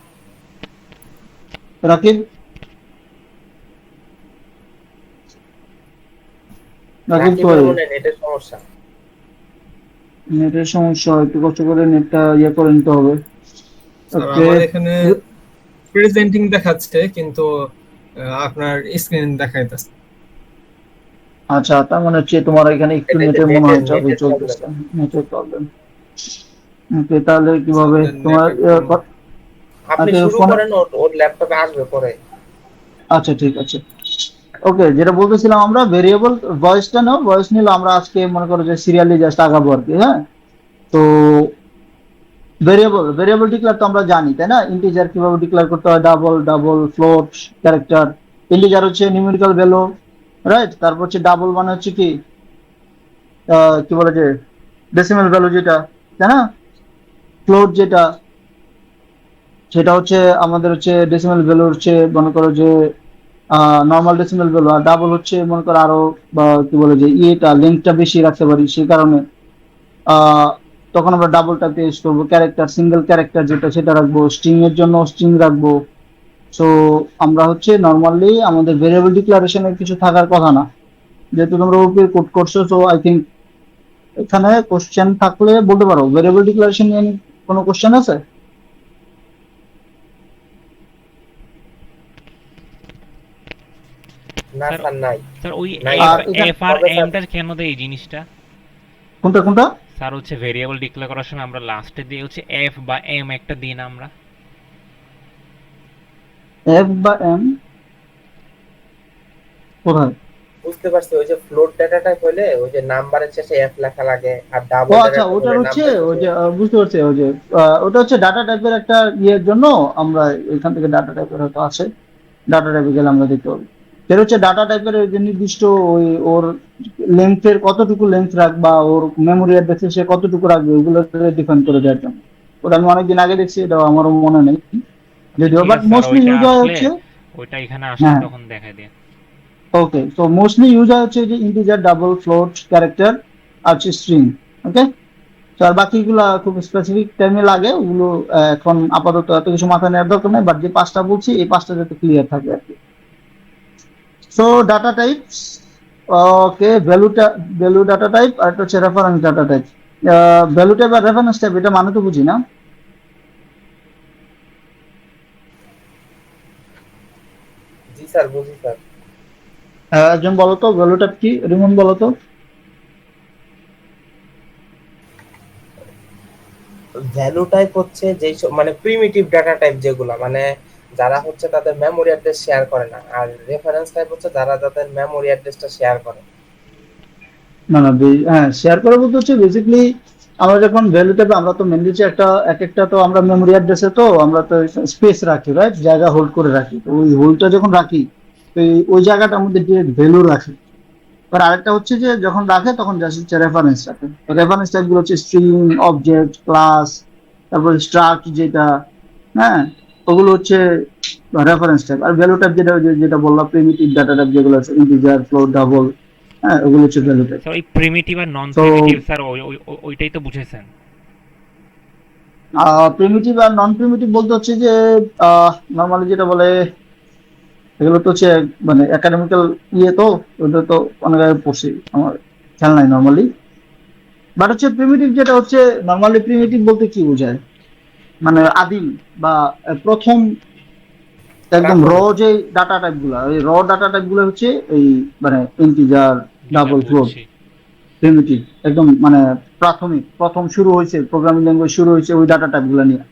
Speaker 1: রাকিব, রাকিব
Speaker 2: রাকিবের
Speaker 1: কই?
Speaker 2: মনে হয় নেটের সমস্যা।
Speaker 1: নেটের সমস্যা, একটু কষ্ট করে নেটটা ইয়ে করে নিতে হবে।
Speaker 3: Sir
Speaker 1: okay.
Speaker 3: আমার এখানে প্রেজেন্টিং দেখাচ্ছে কিন্তু আপনার স্ক্রিন দেখাইতেছে।
Speaker 1: আচ্ছা, তার মানে হচ্ছে তোমার এখানে একটু
Speaker 2: এটা যে
Speaker 1: নেটের মনে
Speaker 2: নেটের
Speaker 1: হয় চাপে
Speaker 2: নেটের প্রবলেম।
Speaker 1: চলতেছে, নেটের প্রবলেম। ওকে, তাহলে
Speaker 3: স্যার
Speaker 1: কিভাবে
Speaker 3: আপনার নেট
Speaker 1: তোমার
Speaker 3: একদম
Speaker 2: আপনি
Speaker 1: আচ্ছা
Speaker 2: শুরু
Speaker 1: ফোন।
Speaker 2: করেন, ওর ওর ল্যাপটপে আসবে পরে।
Speaker 1: আচ্ছা ঠিক আছে। ওকে, যেটা বলতেছিলাম, আমরা ভেরিয়েবল ভয়েসটা নাও, ভয়েস নিলে আমরা আজকে মনে করো যে সিরিয়ালি জাস্ট আগাবো আর কি। হ্যাঁ, তো ভেরিয়েবল ডিক্লেয়ার তো আমরা জানি তাই না, ইন্টিজার কিভাবে ডিক্লেয়ার করতে হয়, double, double, float, character. Integer হচ্ছে নিউমেরিক্যাল ভ্যালু, রাইট। তারপর হচ্ছে ডাবল মানে হচ্ছে কি, কি বলে যে ডেসিমাল ভ্যালু যেটা, তাই না। ফ্লোট যেটা, সেটা হচ্ছে আমাদের হচ্ছে ডেসিমাল ভ্যালু হচ্ছে মনে করো যে নর্মাল ডেসিমাল ভ্যালু। আর ডাবল হচ্ছে মনে করো আরো বা কি বলে যে ইয়েটা লেন্থটা বেশি রাখতে পারি, সেই কারণে আহ তখন আমরা ডাবল টাইপ ইউজ করবো। ক্যারেক্টার, সিঙ্গেল ক্যারেক্টার যেটা সেটা রাখবো, স্ট্রিং এর জন্য স্ট্রিং রাখবো। সো আমরা হচ্ছে নর্মালি আমাদের ভেরিয়েবল ডিক্লারেশনের কিছু থাকার কথা না, যেহেতু তোমরা ওপি কোড করছো। সো আই থিঙ্ক এখানে কোশ্চেন থাকলে বলতে পারো। ভেরিয়েবল ডিক্লারেশন নিয়ে কোনো কোশ্চেন আছে?
Speaker 2: না
Speaker 4: স্যার,
Speaker 2: স্যার নাই।
Speaker 4: স্যার ওই
Speaker 2: নাই
Speaker 4: এফ
Speaker 1: আর
Speaker 2: স্যার।
Speaker 1: এখানে
Speaker 4: এফ আর
Speaker 2: তবে স্যার
Speaker 4: এমটা কেন দেয় এই জিনিসটা?
Speaker 1: কোনটা কোনটা?
Speaker 4: স্যার হচ্ছে ভেরিয়েবল ডিক্লেয়ার করার সময় আমরা লাস্টে দিয়ে হচ্ছে এফ বা এম একটা দিই না আমরা?
Speaker 1: এফ বা এম কোথায়?
Speaker 2: বুঝতে পারছি, ওই যে ফ্লোট ডেটা টাইপ হইলে ওই যে নাম্বারের শেষে এফ লেখা লাগে, আর
Speaker 1: ও
Speaker 2: ডাবল ডেটা
Speaker 1: আচ্ছা,
Speaker 2: টাইপ
Speaker 1: ওটার
Speaker 2: হলে
Speaker 1: হচ্ছে
Speaker 2: নাম্বারের
Speaker 1: ওই
Speaker 2: শেষে।
Speaker 1: যে বুঝতে পারছি, ওই যে ওটা হচ্ছে ডাটা টাইপের একটা ইয়ের জন্য আমরা এখান থেকে ডাটা টাইপের হয়তো আছে, ডাটা টাইপে গেলে আমরা দেখতে পাবো। সেটা হচ্ছে ডাটা টাইপের যে নির্দিষ্ট ওই ওর লেন্থের কতটুকু লেন্থ রাখবা, ওর মেমোরি অ্যাড্রেসে সে কতটুকু রাখবে, ওগুলো ডিফাইন করে দেওয়ার জন্য। ওটা আমি অনেকদিন আগে দেখছি, এটা আমারও মনে নেই
Speaker 4: আচ্ছা
Speaker 1: যদিও,
Speaker 4: ঠিক
Speaker 1: বাট
Speaker 4: আছে স্যার,
Speaker 1: মোস্টলি
Speaker 4: ওইটা
Speaker 1: ইউজ হয়
Speaker 4: আসলে
Speaker 1: হচ্ছে।
Speaker 4: ওইটা এখানে আসলে
Speaker 1: হ্যাঁ,
Speaker 4: তখন দেখায় দিয়ে।
Speaker 1: ওকে। তো মোস্টলি ইউজ হয় হচ্ছে যে ইন্টিজার, ডাবল, ফ্লোট, ক্যারেক্টার আর স্ট্রিং। ওকে। তো আর বাকিগুলা খুব স্পেসিফিক টাইমে লাগে, ওগুলো এখন আপাতত এত কিছু মাথায় নেওয়ার দরকার নেই, বাট যে পাঁচটা বলছি এই পাঁচটা যাতে ক্লিয়ার থাকে আর কি। So data types, okay. Value data type, আর একটা হচ্ছে reference data type. Value type আর রেফারেন্স টাইপ এটা মানে তো বুঝি না।
Speaker 2: জি স্যার, বুঝি স্যার।
Speaker 1: একজন বলো তো ভ্যালু টাইপ কি, রিমন বলো তো।
Speaker 2: ভ্যালু টাইপ হচ্ছে যেই মানে প্রিমিটিভ ডাটা টাইপ যেগুলো, মানে যারা হচ্ছে তাদের মেমোরি অ্যাড্রেস শেয়ার করে না। আর রেফারেন্স টাইপ হচ্ছে যারা তাদের মেমোরি অ্যাড্রেসটা শেয়ার করে।
Speaker 1: না না, হ্যাঁ, শেয়ার করে বলতে হচ্ছে বেসিক্যালি আমরা যখন ভ্যালু টাইপ, আমরা তো মেনলি একটা এক একটা তো আমরা মেমোরি অ্যাড্রেসে তো আমরা তো স্পেস রাখি, রাইট, জায়গা হোল্ড করে রাখি। তো ওই হোল্ডটা যখন রাখি, তো ওই জায়গাটার মধ্যে ডিরেক্ট ভ্যালু রাখি। আর আরেকটা হচ্ছে যে যখন রাখে তখন জাস্ট হচ্ছে রেফারেন্স রাখে। রেফারেন্স টাইপ গুলো হচ্ছে স্ট্রিং, অবজেক্ট, ক্লাস, তারপর স্ট্রাক্ট যেটা, হ্যাঁ, ওগুলো হচ্ছে রেফারেন্স টাইপ। আর ভ্যালু টাইপ যেটা যেটা বললাম প্রিমিটিভ ডাটা টাইপ যেগুলো আছে, ইন্টিজার, ফ্লোট, ডাবল, হ্যাঁ, ওগুলো হচ্ছে ভ্যালু টাইপ।
Speaker 4: স্যার ওই প্রিমিটিভ আর নন
Speaker 1: তো
Speaker 4: প্রিমিটিভ স্যার ওইটাই তো বুঝেছেন?
Speaker 1: প্রিমিটিভ আর নন প্রিমিটিভ বলতে হচ্ছে যে নর্মালি যেটা বলে, এগুলো তো হচ্ছে মানে একাডেমিক্যাল ইয়ে, তো ওটা তো অনেক আগে পড়ছি, আমার খেয়াল নাই নর্মালি। বাট হচ্ছে প্রিমিটিভ যেটা হচ্ছে, নর্মালি প্রিমিটিভ বলতে কি বোঝায়, মানে আদিম বা প্রথম একদম র
Speaker 2: প্রাথমিক।
Speaker 1: যে ডাটা টাইপ গুলা, ওই র ডাটা টাইপ গুলো হচ্ছে এই মানে ইন্টিজার,
Speaker 4: যেটা
Speaker 1: ডাবল, ফ্লোট,
Speaker 4: বলছি।
Speaker 1: প্রিমিটিভ। একদম মানে প্রাথমিক, প্রথম শুরু হয়েছে প্রোগ্রামিং ল্যাঙ্গুয়েজ শুরু হয়েছে ওই ডাটা টাইপ গুলা নিয়ে।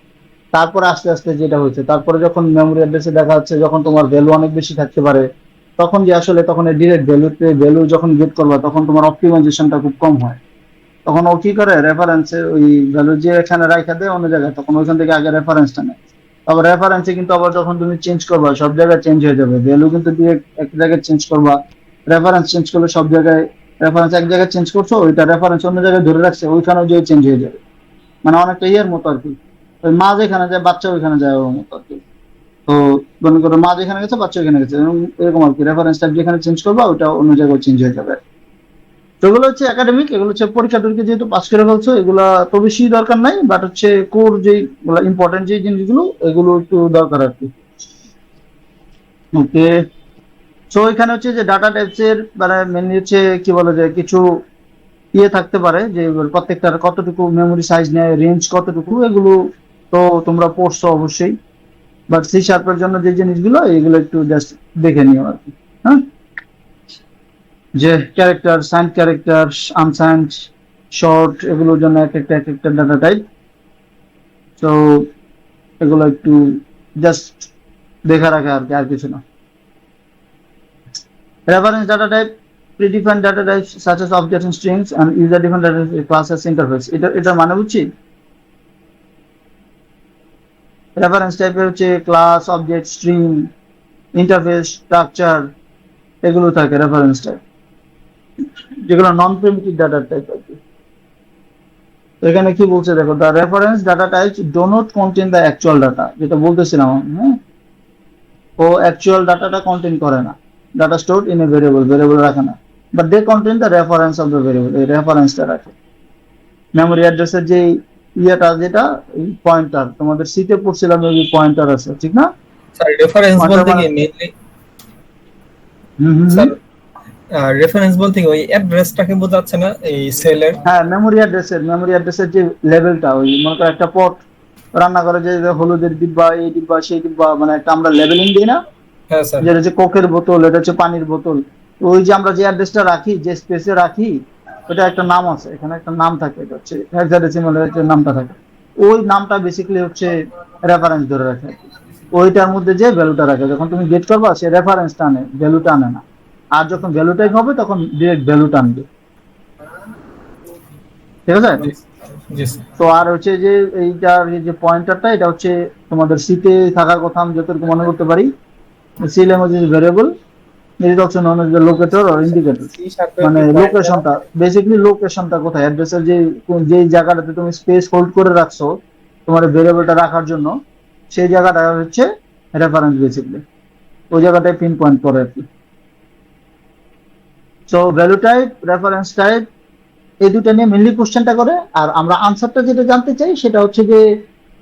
Speaker 1: তারপরে আস্তে আস্তে যেটা হয়েছে, তারপরে যখন মেমোরি অ্যাড্রেসে দেখা যাচ্ছে যখন তোমার ভ্যালু অনেক বেশি থাকতে পারে, তখন যে আসলে তখন ডিরেক্ট ভ্যালু যখন গেট করবা তখন তোমার অপটিমাইজেশনটা খুব কম হয়। তখন ও কি করে, রেফারেন্সে ওই ভ্যালু যে এখানে রাখা দেয় অন্য জায়গায়, তখন ওইখান থেকে আগে রেফারেন্সটা নেয়। আবার রেফারেন্সে কিন্তু আবার যখন তুমি চেঞ্জ করবা সব জায়গায় চেঞ্জ হয়ে যাবে, ভ্যালু কিন্তু ডিরেক্ট এক জায়গায় চেঞ্জ করবা, রেফারেন্স চেঞ্জ করলে সব জায়গায়, রেফারেন্স এক জায়গায় চেঞ্জ করছো, ওইটা রেফারেন্স অন্য জায়গায় ধরে রাখছে, ওইখানেও যে চেঞ্জ হয়ে যাবে। মানে অনেকটা ইয়ের মতো আর কি, ওই মা যেখানে যায় বাচ্চা ওইখানে যায় ওর মতো আর কি। তো মনে করো মা যেখানে গেছে বাচ্চা ওইখানে গেছে, এরকম আর কি। রেফারেন্স টাইপ যেখানে চেঞ্জ করবা ওটা অন্য জায়গায় চেঞ্জ হয়ে যাবে। তো এগুলো হচ্ছে একাডেমিক, এগুলো হচ্ছে পরীক্ষা টরীক্ষা যেহেতু পাস করে ফেলছো, এগুলা তো বেশি দরকার নাই, বাট হচ্ছে কোর যে ইম্পর্টেন্ট যে জিনিসগুলো এগুলো একটু দরকার আর কি। ওকে। সো এখানে হচ্ছে যে ডাটা টাইপস এর মানে মেনলি হচ্ছে কি বলে যে কিছু ইয়ে থাকতে পারে যে প্রত্যেকটার কতটুকু মেমোরি সাইজ নেয়, রেঞ্জ কতটুকু, এগুলো তো তোমরা পড়ছো অবশ্যই। বাট সি শার্পের জন্য যে জিনিসগুলো এগুলো একটু জাস্ট দেখে নিও আর কি। হ্যাঁ, যে character, signed character, unsigned, short, এগুলোর জন্য এক একটা ডাটা টাইপ। তো এগুলো একটু জাস্ট দেখা রাখা আর কি, আর কিছু না। Reference data type, predefined data types such as objects and strings and user defined data types classes interface. এটা মানে বুঝছি, রেফারেন্স টাইপের হচ্ছে class, object, string, interface, structure, এগুলো থাকে রেফারেন্স টাইপ, যেগুলো নন প্রিমিটিভ ডাটা টাইপ আর কি। তো এখানে কি বলছে দেখো, the reference data types do not contain the actual data, যেটা বলতেছিলাম আমি, হ্যাঁ, ও অ্যাকচুয়াল ডাটাটা কন্টেন করে না, data stored in a variable রাখে না, but they contain the reference of the variable, এই রেফারেন্সটা রাখে। মেমোরি অ্যাড্রেসের যে ইয়েটা, যেটা পয়েন্টার, তোমাদের সিতে পড়ছিলাম এই পয়েন্টার আছে, ঠিক না?
Speaker 3: স্যার রেফারেন্স
Speaker 1: পয়েন্টার
Speaker 3: বলতে
Speaker 1: মানে
Speaker 3: কি মেইনলি
Speaker 1: হুম।
Speaker 3: স্যার রেফারেন্স বলতে কি ওই অ্যাড্রেসটাকে বোঝাচ্ছে না এই সেলের?
Speaker 1: হ্যাঁ, মেমোরি অ্যাড্রেসের যে লেভেলটা, ওই মনে করো একটা পট রান্না করে যে হলুদের ডিব্বা, এই ডিব্বা, সেই ডিব্বা, মানে একটা আমরা লেভেলিং দিই না,
Speaker 3: হ্যাঁ স্যার।
Speaker 1: যেটা হচ্ছে কোকের বোতল, এটা হচ্ছে পানির বোতল। তো ওই যে আমরা যে অ্যাড্রেসটা রাখি, যে স্পেসে রাখি, ওটা একটা নাম আছে, এখানে একটা নাম থাকে, এটা হচ্ছে হেক্সাডেসিমালের যে নামটা থাকে, ওই নামটা বেসিক্যালি হচ্ছে রেফারেন্স ধরে রাখে আর কি। ওইটার মধ্যে যে ভ্যালুটা রাখে, যখন তুমি গেট করবা সে রেফারেন্সটা আনে, ভ্যালুটা আনে না। আর যখন ভ্যালু টাইপ হবে তখন ডিরেক্ট ভ্যালুটা আনবে, ঠিক আছে?
Speaker 3: জি জি স্যার।
Speaker 1: তো আর হচ্ছে যে এইটার এই যে পয়েন্টারটা, এটা হচ্ছে তোমাদের সিতে থাকার কথা আমি যতটুকু মনে করতে পারি। C language variable, it is also known as the locator or indicator,
Speaker 2: C শার্পের
Speaker 1: মানে
Speaker 2: কি পয়েন্টার
Speaker 1: লোকেশনটা, বেসিক্যালি লোকেশনটা কোথায়, অ্যাড্রেসের যে যে জায়গাটাতে তুমি স্পেস হোল্ড করে রাখছো তোমার ভেরিয়েবলটা রাখার জন্য, সেই জায়গাটা হচ্ছে রেফারেন্স বেসিক্যালি, ওই জায়গাটায় পিন পয়েন্ট করে আর কি। So value type, reference type, এই দুটো নিয়ে মেনলি কোশ্চেনটা করে। আর আমরা আনসারটা যেটা জানতে চাই সেটা হচ্ছে যে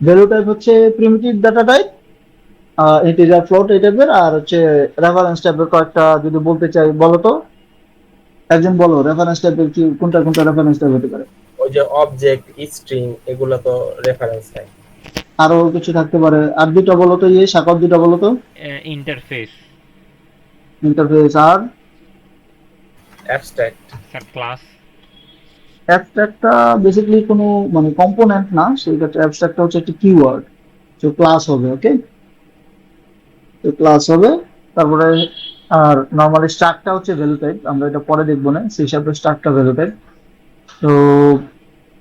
Speaker 1: ভ্যালু টাইপ হচ্ছে primitive data type, integer, float এই টাইপের, আর হচ্ছে রেফারেন্স টাইপের কয়েকটা যদি বলতে চাই, বলো তো, একজন বলো রেফারেন্স টাইপের কি কোনটা কোনটা রেফারেন্স টাইপ হতে পারে?
Speaker 2: ওই যে অবজেক্ট, স্ট্রিং, এগুলো তো রেফারেন্স টাইপ।
Speaker 1: আরো কিছু থাকতে পারে, আর দুটো বলো তো, ইয়ে শাখা দুটো বলো তো।
Speaker 4: ইন্টারফেস,
Speaker 1: ইন্টারফেস আর
Speaker 2: অ্যাবস্ট্রাক্ট।
Speaker 4: Sir class.
Speaker 1: অ্যাবস্ট্রাক্টটা বেসিক্যালি কোনো মানে কম্পোনেন্ট না, সেটা অ্যাবস্ট্রাক্টটা হচ্ছে একটা কিওয়ার্ড, তো ক্লাস হবে, ওকে, তো ক্লাস হবে। তারপরে আর নরমালি স্ট্রাকটা হচ্ছে ভ্যালু টাইপ, আমরা এটা পরে দেখবো না, সেই হিসাবে স্ট্রাকটা ভ্যালু টাইপ। তো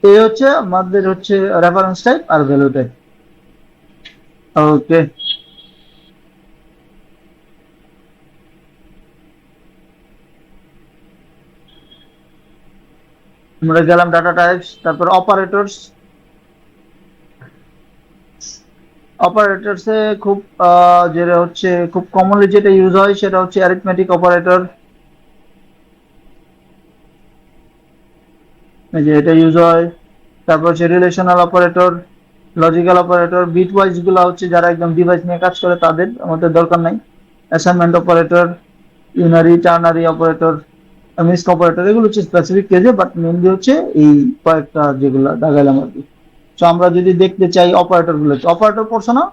Speaker 1: এই হচ্ছে আমাদের হচ্ছে রেফারেন্স টাইপ আর ভ্যালু টাইপ, ওকে। আমরা গেলাম ডাটা টাইপস, তারপর অপারেটরস। অপারেটরসে খুব যেটা হচ্ছে খুব কমনলি যেটা ইউজ হয় সেটা হচ্ছে অ্যারিথমেটিক অপারেটর, এই যে এটা ইউজ হয়। তারপর হচ্ছে relational operator, logical operator, bitwise গুলা হচ্ছে যারা একদম ডিভাইস নিয়ে কাজ করে তাদের, আমাদের দরকার নাই। Assignment operator, unary, ternary operator, mixed operator, এগুলো হচ্ছে স্পেসিফিক কেসে, বাট মেনলি হচ্ছে এই কয়েকটা যেগুলো দেখাইলাম আর কি। তো আমরা যদি দেখতে চাই অপারেটর গুলো, অপারেটর পড়ছো না,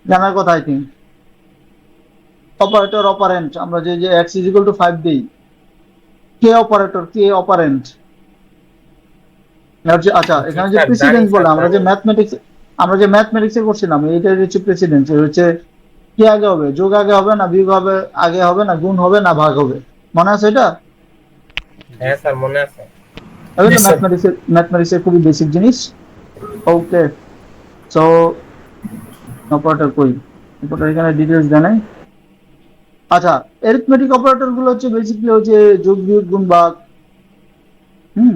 Speaker 1: জানার কথা আই থিঙ্ক। অপারেটর, অপারেন্ট, আমরা যে যে x ইজ ইকুয়াল টু 5 দিই, কে অপারেটর, কে অপারেন্ট, আচ্ছা
Speaker 2: জি
Speaker 1: এখানে যে
Speaker 2: স্যার, জানি
Speaker 1: প্রেসিডেন্স বলে,
Speaker 2: স্যার,
Speaker 1: আমরা যে
Speaker 2: জানি।
Speaker 1: ম্যাথমেটিক্সে করছিলাম, এইটা হচ্ছে প্রেসিডেন্স, হচ্ছে কি আগে হবে, যোগ আগে হবে না বিয়োগ হবে, আগে হবে না গুণ হবে না ভাগ হবে, মনে আছে এটা?
Speaker 2: হ্যাঁ স্যার, মনে আছে।
Speaker 1: তাহলে
Speaker 3: জি
Speaker 1: তো
Speaker 3: স্যার।
Speaker 1: ম্যাথমেটিক্সের খুবই বেসিক জিনিস, ওকে। সো অপারেটর কই, অপারেটর এখানে ডিটেলস জানাই। আচ্ছা, এরিথমেটিক অপারেটর গুলো হচ্ছে বেসিক্যালি হচ্ছে যোগ বিয়োগ গুণ ভাগ। হুম,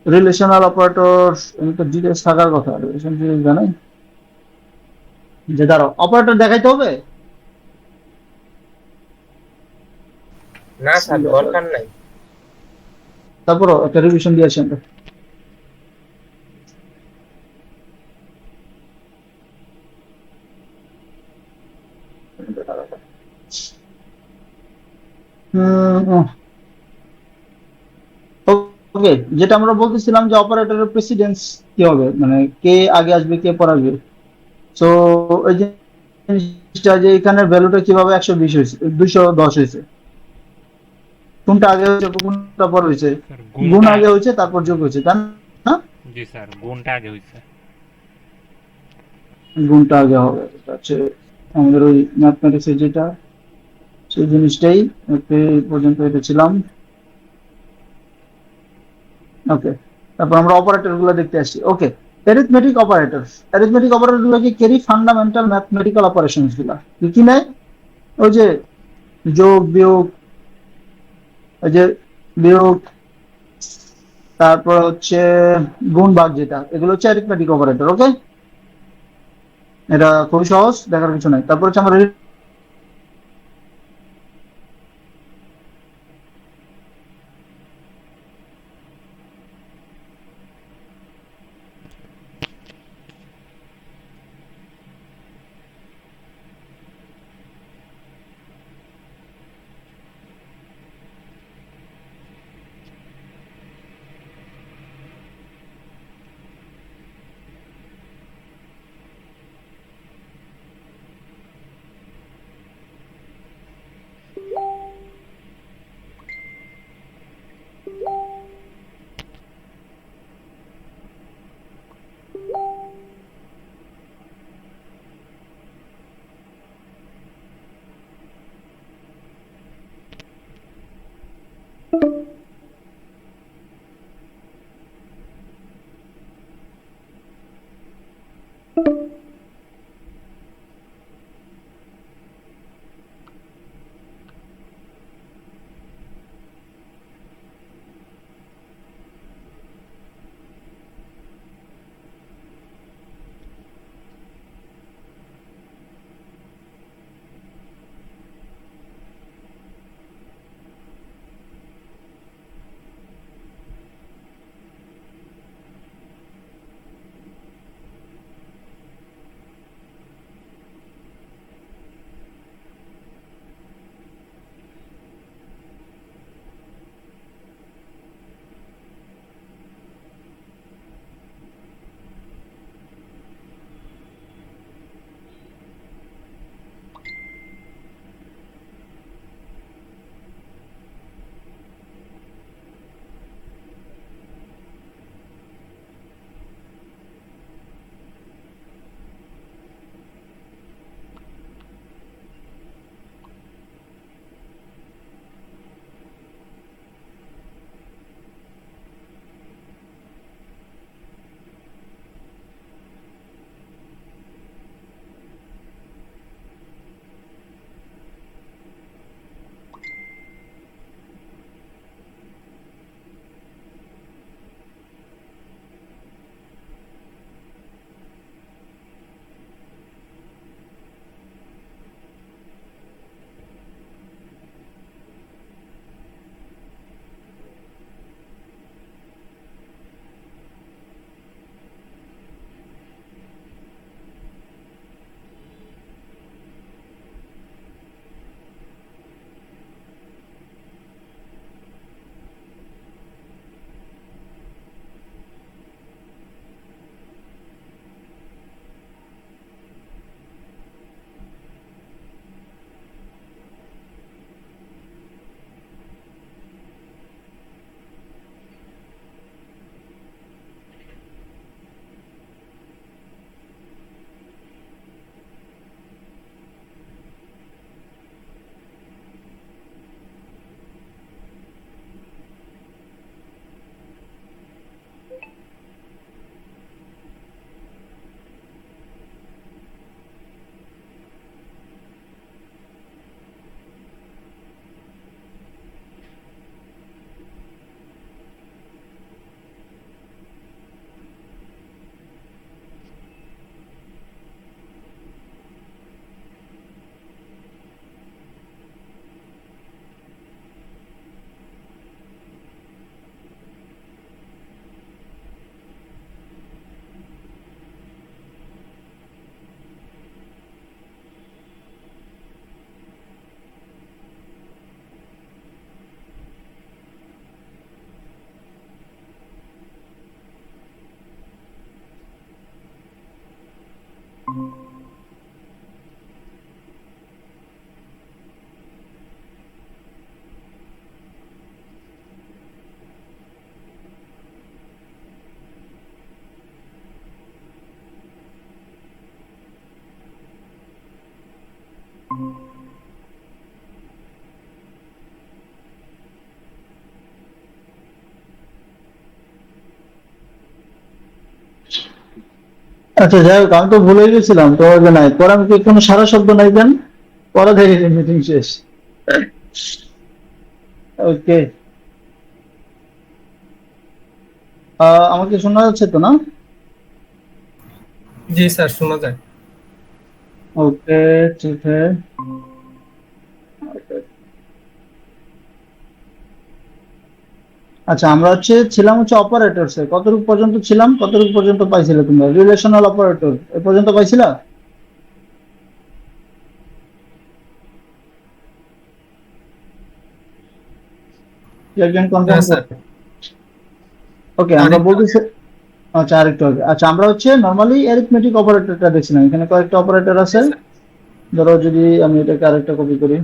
Speaker 1: রিলেশনাল অপারেটর তো ডিটেলস থাকার কথা, রিলেশন জানাই। যে দাঁড়াও, অপারেটর দেখাইতে হবে?
Speaker 2: না স্যার, দরকার নাই।
Speaker 1: তারপরও একটা রিভিশন দিয়ে আসি আমরা। ওকে, যেটা আমরা বলতেছিলাম যে অপারেটরের প্রেসিডেন্স কি হবে, মানে কে আগে আসবে কে পর আসবে। তো ওই জিনিসটা যে এখানে ভ্যালুটা কিভাবে 120 হয়েছে, 210 হয়েছে, কোনটা আগে হয়েছে কোনটা পর হয়েছে?
Speaker 4: স্যার
Speaker 1: গুণ
Speaker 4: গুণটা,
Speaker 1: আগে হয়েছে তারপর যোগ হয়েছে, তাই না?
Speaker 4: জি স্যার গুণটা আগে হয়েছে।
Speaker 1: গুণটা আগে হবে, এটা হচ্ছে আমাদের ওই ম্যাথমেটিক্সের যেটা, সেই জিনিসটাই। ওকে, এই পর্যন্ত এটা ছিলাম। ওকে, তারপর আমরা অপারেটর গুলো দেখতে আসছি। ওকে, অ্যারিথমেটিক অপারেটর গুলো কি ক্যারি ফান্ডামেন্টাল ম্যাথমেটিক্যাল অপারেশনস গুলা কি কি নেয়? ওই যে যোগ বিয়োগ, ওই যে বিয়োগ, তারপর হচ্ছে গুণ ভাগ, যেটা এগুলো হচ্ছে অ্যারিথমেটিক অপারেটর। ওকে, এটা খুবই সহজ, দেখার কিছু নাই। তারপর হচ্ছে আমরা আচ্ছা যাই হোক, আমি তো ভুলে গেছিলাম তোমাকে নাই পরে, আমি কি কোনো সারা শব্দ নাই দেন পরে দেখে মিটিং শেষ। ওকে, আমাকে শোনা যাচ্ছে তো না?
Speaker 3: জি স্যার, শোনা যায়।
Speaker 1: ওকে, ঠিক আছে। আচ্ছা, আমরা ছিলাম অপারেটরস এ, কতটুকু পর্যন্ত ছিলাম, কতটুকু পর্যন্ত পাইছিলে তোমরা? রিলেশনাল অপারেটর এ পর্যন্ত পাইছিলা? একজন কনফার্ম
Speaker 3: হ্যাঁ স্যার,
Speaker 1: করো। ওকে, আমরা
Speaker 3: আরেকটু আগে।
Speaker 1: বলতেছি। আচ্ছা, আরেকটু আগে। আচ্ছা, আমরা নরমালি অ্যারিথমেটিক অপারেটরটা দেখছিলাম, এখানে কয়েকটা অপারেটর
Speaker 3: জি
Speaker 1: আছে।
Speaker 3: স্যার।
Speaker 1: ধরো যদি আমি এটাকে আরেকটা কপি করি,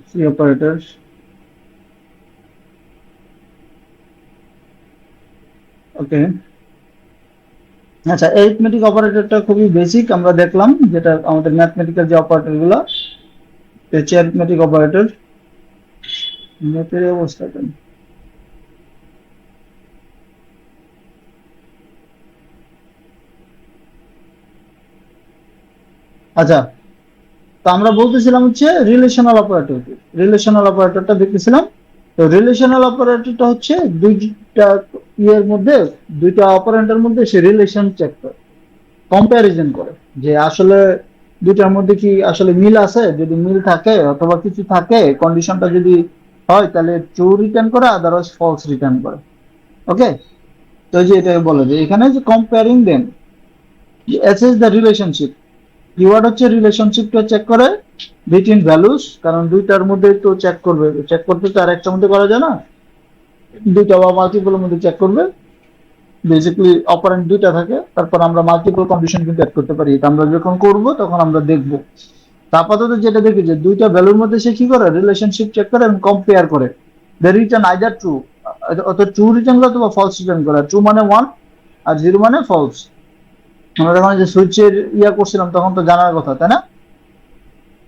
Speaker 1: সি অপারেটর। ওকে, আচ্ছা, অ্যারিথমেটিক অপারেটরটা খুবই বেসিক আমরা দেখলাম, যেটা আমাদের ম্যাথমেটিক্যাল যে অপারেটর গুলো হচ্ছে অ্যারিথমেটিক অপারেটর। নেটের অবস্থা কেন? আচ্ছা, তো আমরা বলতেছিলাম রিলেশনাল অপারেটর। রিলেশনাল অপারেটরটা দেখতেছিলাম। তো রিলেশনাল অপারেটরটা দুইটা ইয়ের মধ্যে, দুইটা অপারেন্টের মধ্যে সে রিলেশন চেক করে, কম্প্যারিজন করে, যে আসলে দুইটার মধ্যে কি আসলে মিল আছে। যদি মিল থাকে অথবা কিছু থাকে, কন্ডিশনটা যদি হয়, তাহলে ট্রু রিটার্ন করে, আদারওয়াইজ ফলস রিটার্ন করে। ওকে, তো যে এটা বলে যে এখানে যে comparing them, assess the relationship, keyword রিলেশনশিপটা চেক করে বিটুইন ভ্যালুস, কারণ দুইটার মধ্যে তো চেক করবে, চেক করতে তো আর একটার মধ্যে করা যায় না, দুইটা বা মাল্টিপলের মধ্যে চেক করবে। বেসিক্যালি অপারেন্ট দুইটা থাকে, তারপর আমরা মাল্টিপল কন্ডিশন কিন্তু অ্যাড করতে পারি, এটা আমরা যখন করব তখন আমরা দেখব। তা আপাতত যেটা দেখি যে দুইটা ভ্যালুর মধ্যে সে কি করে, রিলেশনশিপ চেক করে এবং কম্পেয়ার করে। দে রিটার্ন আইদার ট্রু, অত ট্রু রিটার্ন করে অথবা ফলস রিটার্ন করে। ট্রু মানে 1 আর 0 মানে ফলস। আমরা যখন যে সুইচের করছিলাম তখন তো জানার কথা, তাই না?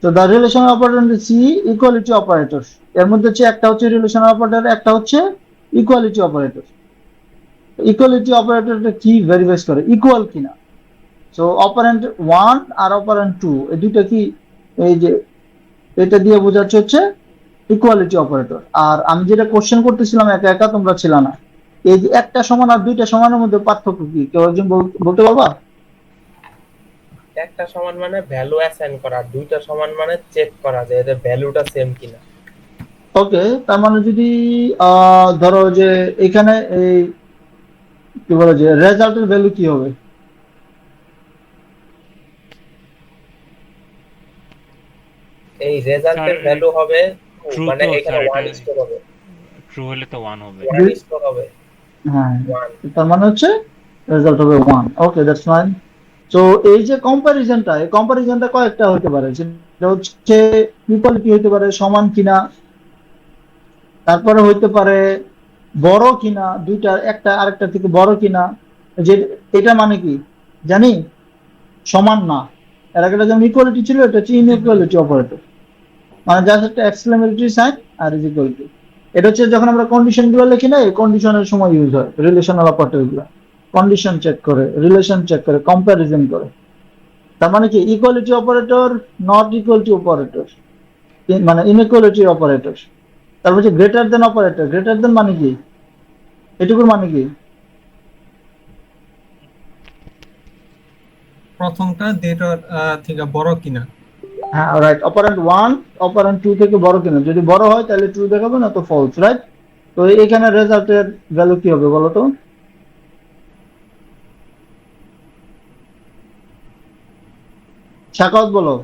Speaker 1: তো the relational operator see equality operator, এর মধ্যে একটা রিলেশনাল অপারেটর, একটা ইকুয়ালিটি অপারেটর। ইকুয়ালিটি অপারেটরটা কি ভেরিফাই করে, ইকুয়াল কিনা। সো অপারেন্ট 1 আর অপারেন্ট 2 এই দুইটা কি, এই যে এটা দিয়ে বোঝাচ্ছে ইকুয়ালিটি অপারেটর। আর আমি যেটা কোশ্চেন করতেছিলাম একা একা, তোমরা ছিল না, এই যে একটা সমান আর দুইটা সমানের মধ্যে পার্থক্য কি, কেউ একজন বলতে পারবা?
Speaker 2: একটা সমান মানে ভ্যালু অ্যাসাইন করা, আর দুইটা সমান মানে চেক করা যে এদের ভ্যালুটা সেম কিনা।
Speaker 1: ওকে, তার মানে যদি ধরো যে এখানে এই কি বলে যে রেজাল্টের ভ্যালু কি হবে?
Speaker 2: এই
Speaker 4: স্যার
Speaker 2: রেজাল্টের ভ্যালু হবে 2,
Speaker 4: ট্রু
Speaker 2: মানে
Speaker 4: তো
Speaker 2: এখানে
Speaker 4: স্যার, এটা
Speaker 2: 1 স্টোর হবে।
Speaker 4: ট্রু হলে তো 1 হবে।
Speaker 2: 1 স্টোর হবে
Speaker 1: হ্যাঁ,
Speaker 2: 1।
Speaker 1: তার মানে রেজাল্ট হবে 1। ওকে, দ্যাটস ফাইন। তো এই যে কম্পারিজনটা, এই কম্পারিজনটা কয়েকটা হতে পারে, সেটা ইকুয়ালিটি হতে পারে, সমান কিনা, তারপরে হইতে পারে বড় কিনা, দুইটা একটা আরেকটা থেকে বড় কিনা। যে এটা মানে কি জানি, সমান না। এর আগে যেমন ইকুয়ালিটি ছিল, এটা হচ্ছে ইনইকুয়ালিটি অপারেটর, মানে জাস্ট একটা এক্সক্লেমেটরি সাইন আর ইজ ইকুয়াল টু। এটা যখন আমরা কন্ডিশন গুলো লিখি না, এই কন্ডিশনের সময় ইউজ হয় রিলেশনাল অপারেটর গুলো। কন্ডিশন চেক করে, রিলেশন চেক করে, কম্পারিজন করে। তার মানে কি equality operator, not equality operator, মানে ইনইকুয়ালিটি অপারেটর। তারপর greater than operator, greater than মানে কি, এটুকুর মানে কি?
Speaker 3: প্রথমটা দ্বিতীয় থেকে বড় কিনা।
Speaker 1: হ্যাঁ, রাইট। অপারেন্ট 1 অপারেন্ট 2 থেকে বড় কিনা, যদি বড় হয় তাহলে ট্রু দেখাবে, না তো ফলস, রাইট? তো এখানে রেজাল্টের ভ্যালু কি হবে বলো তো? শাকাওয়াত বলো।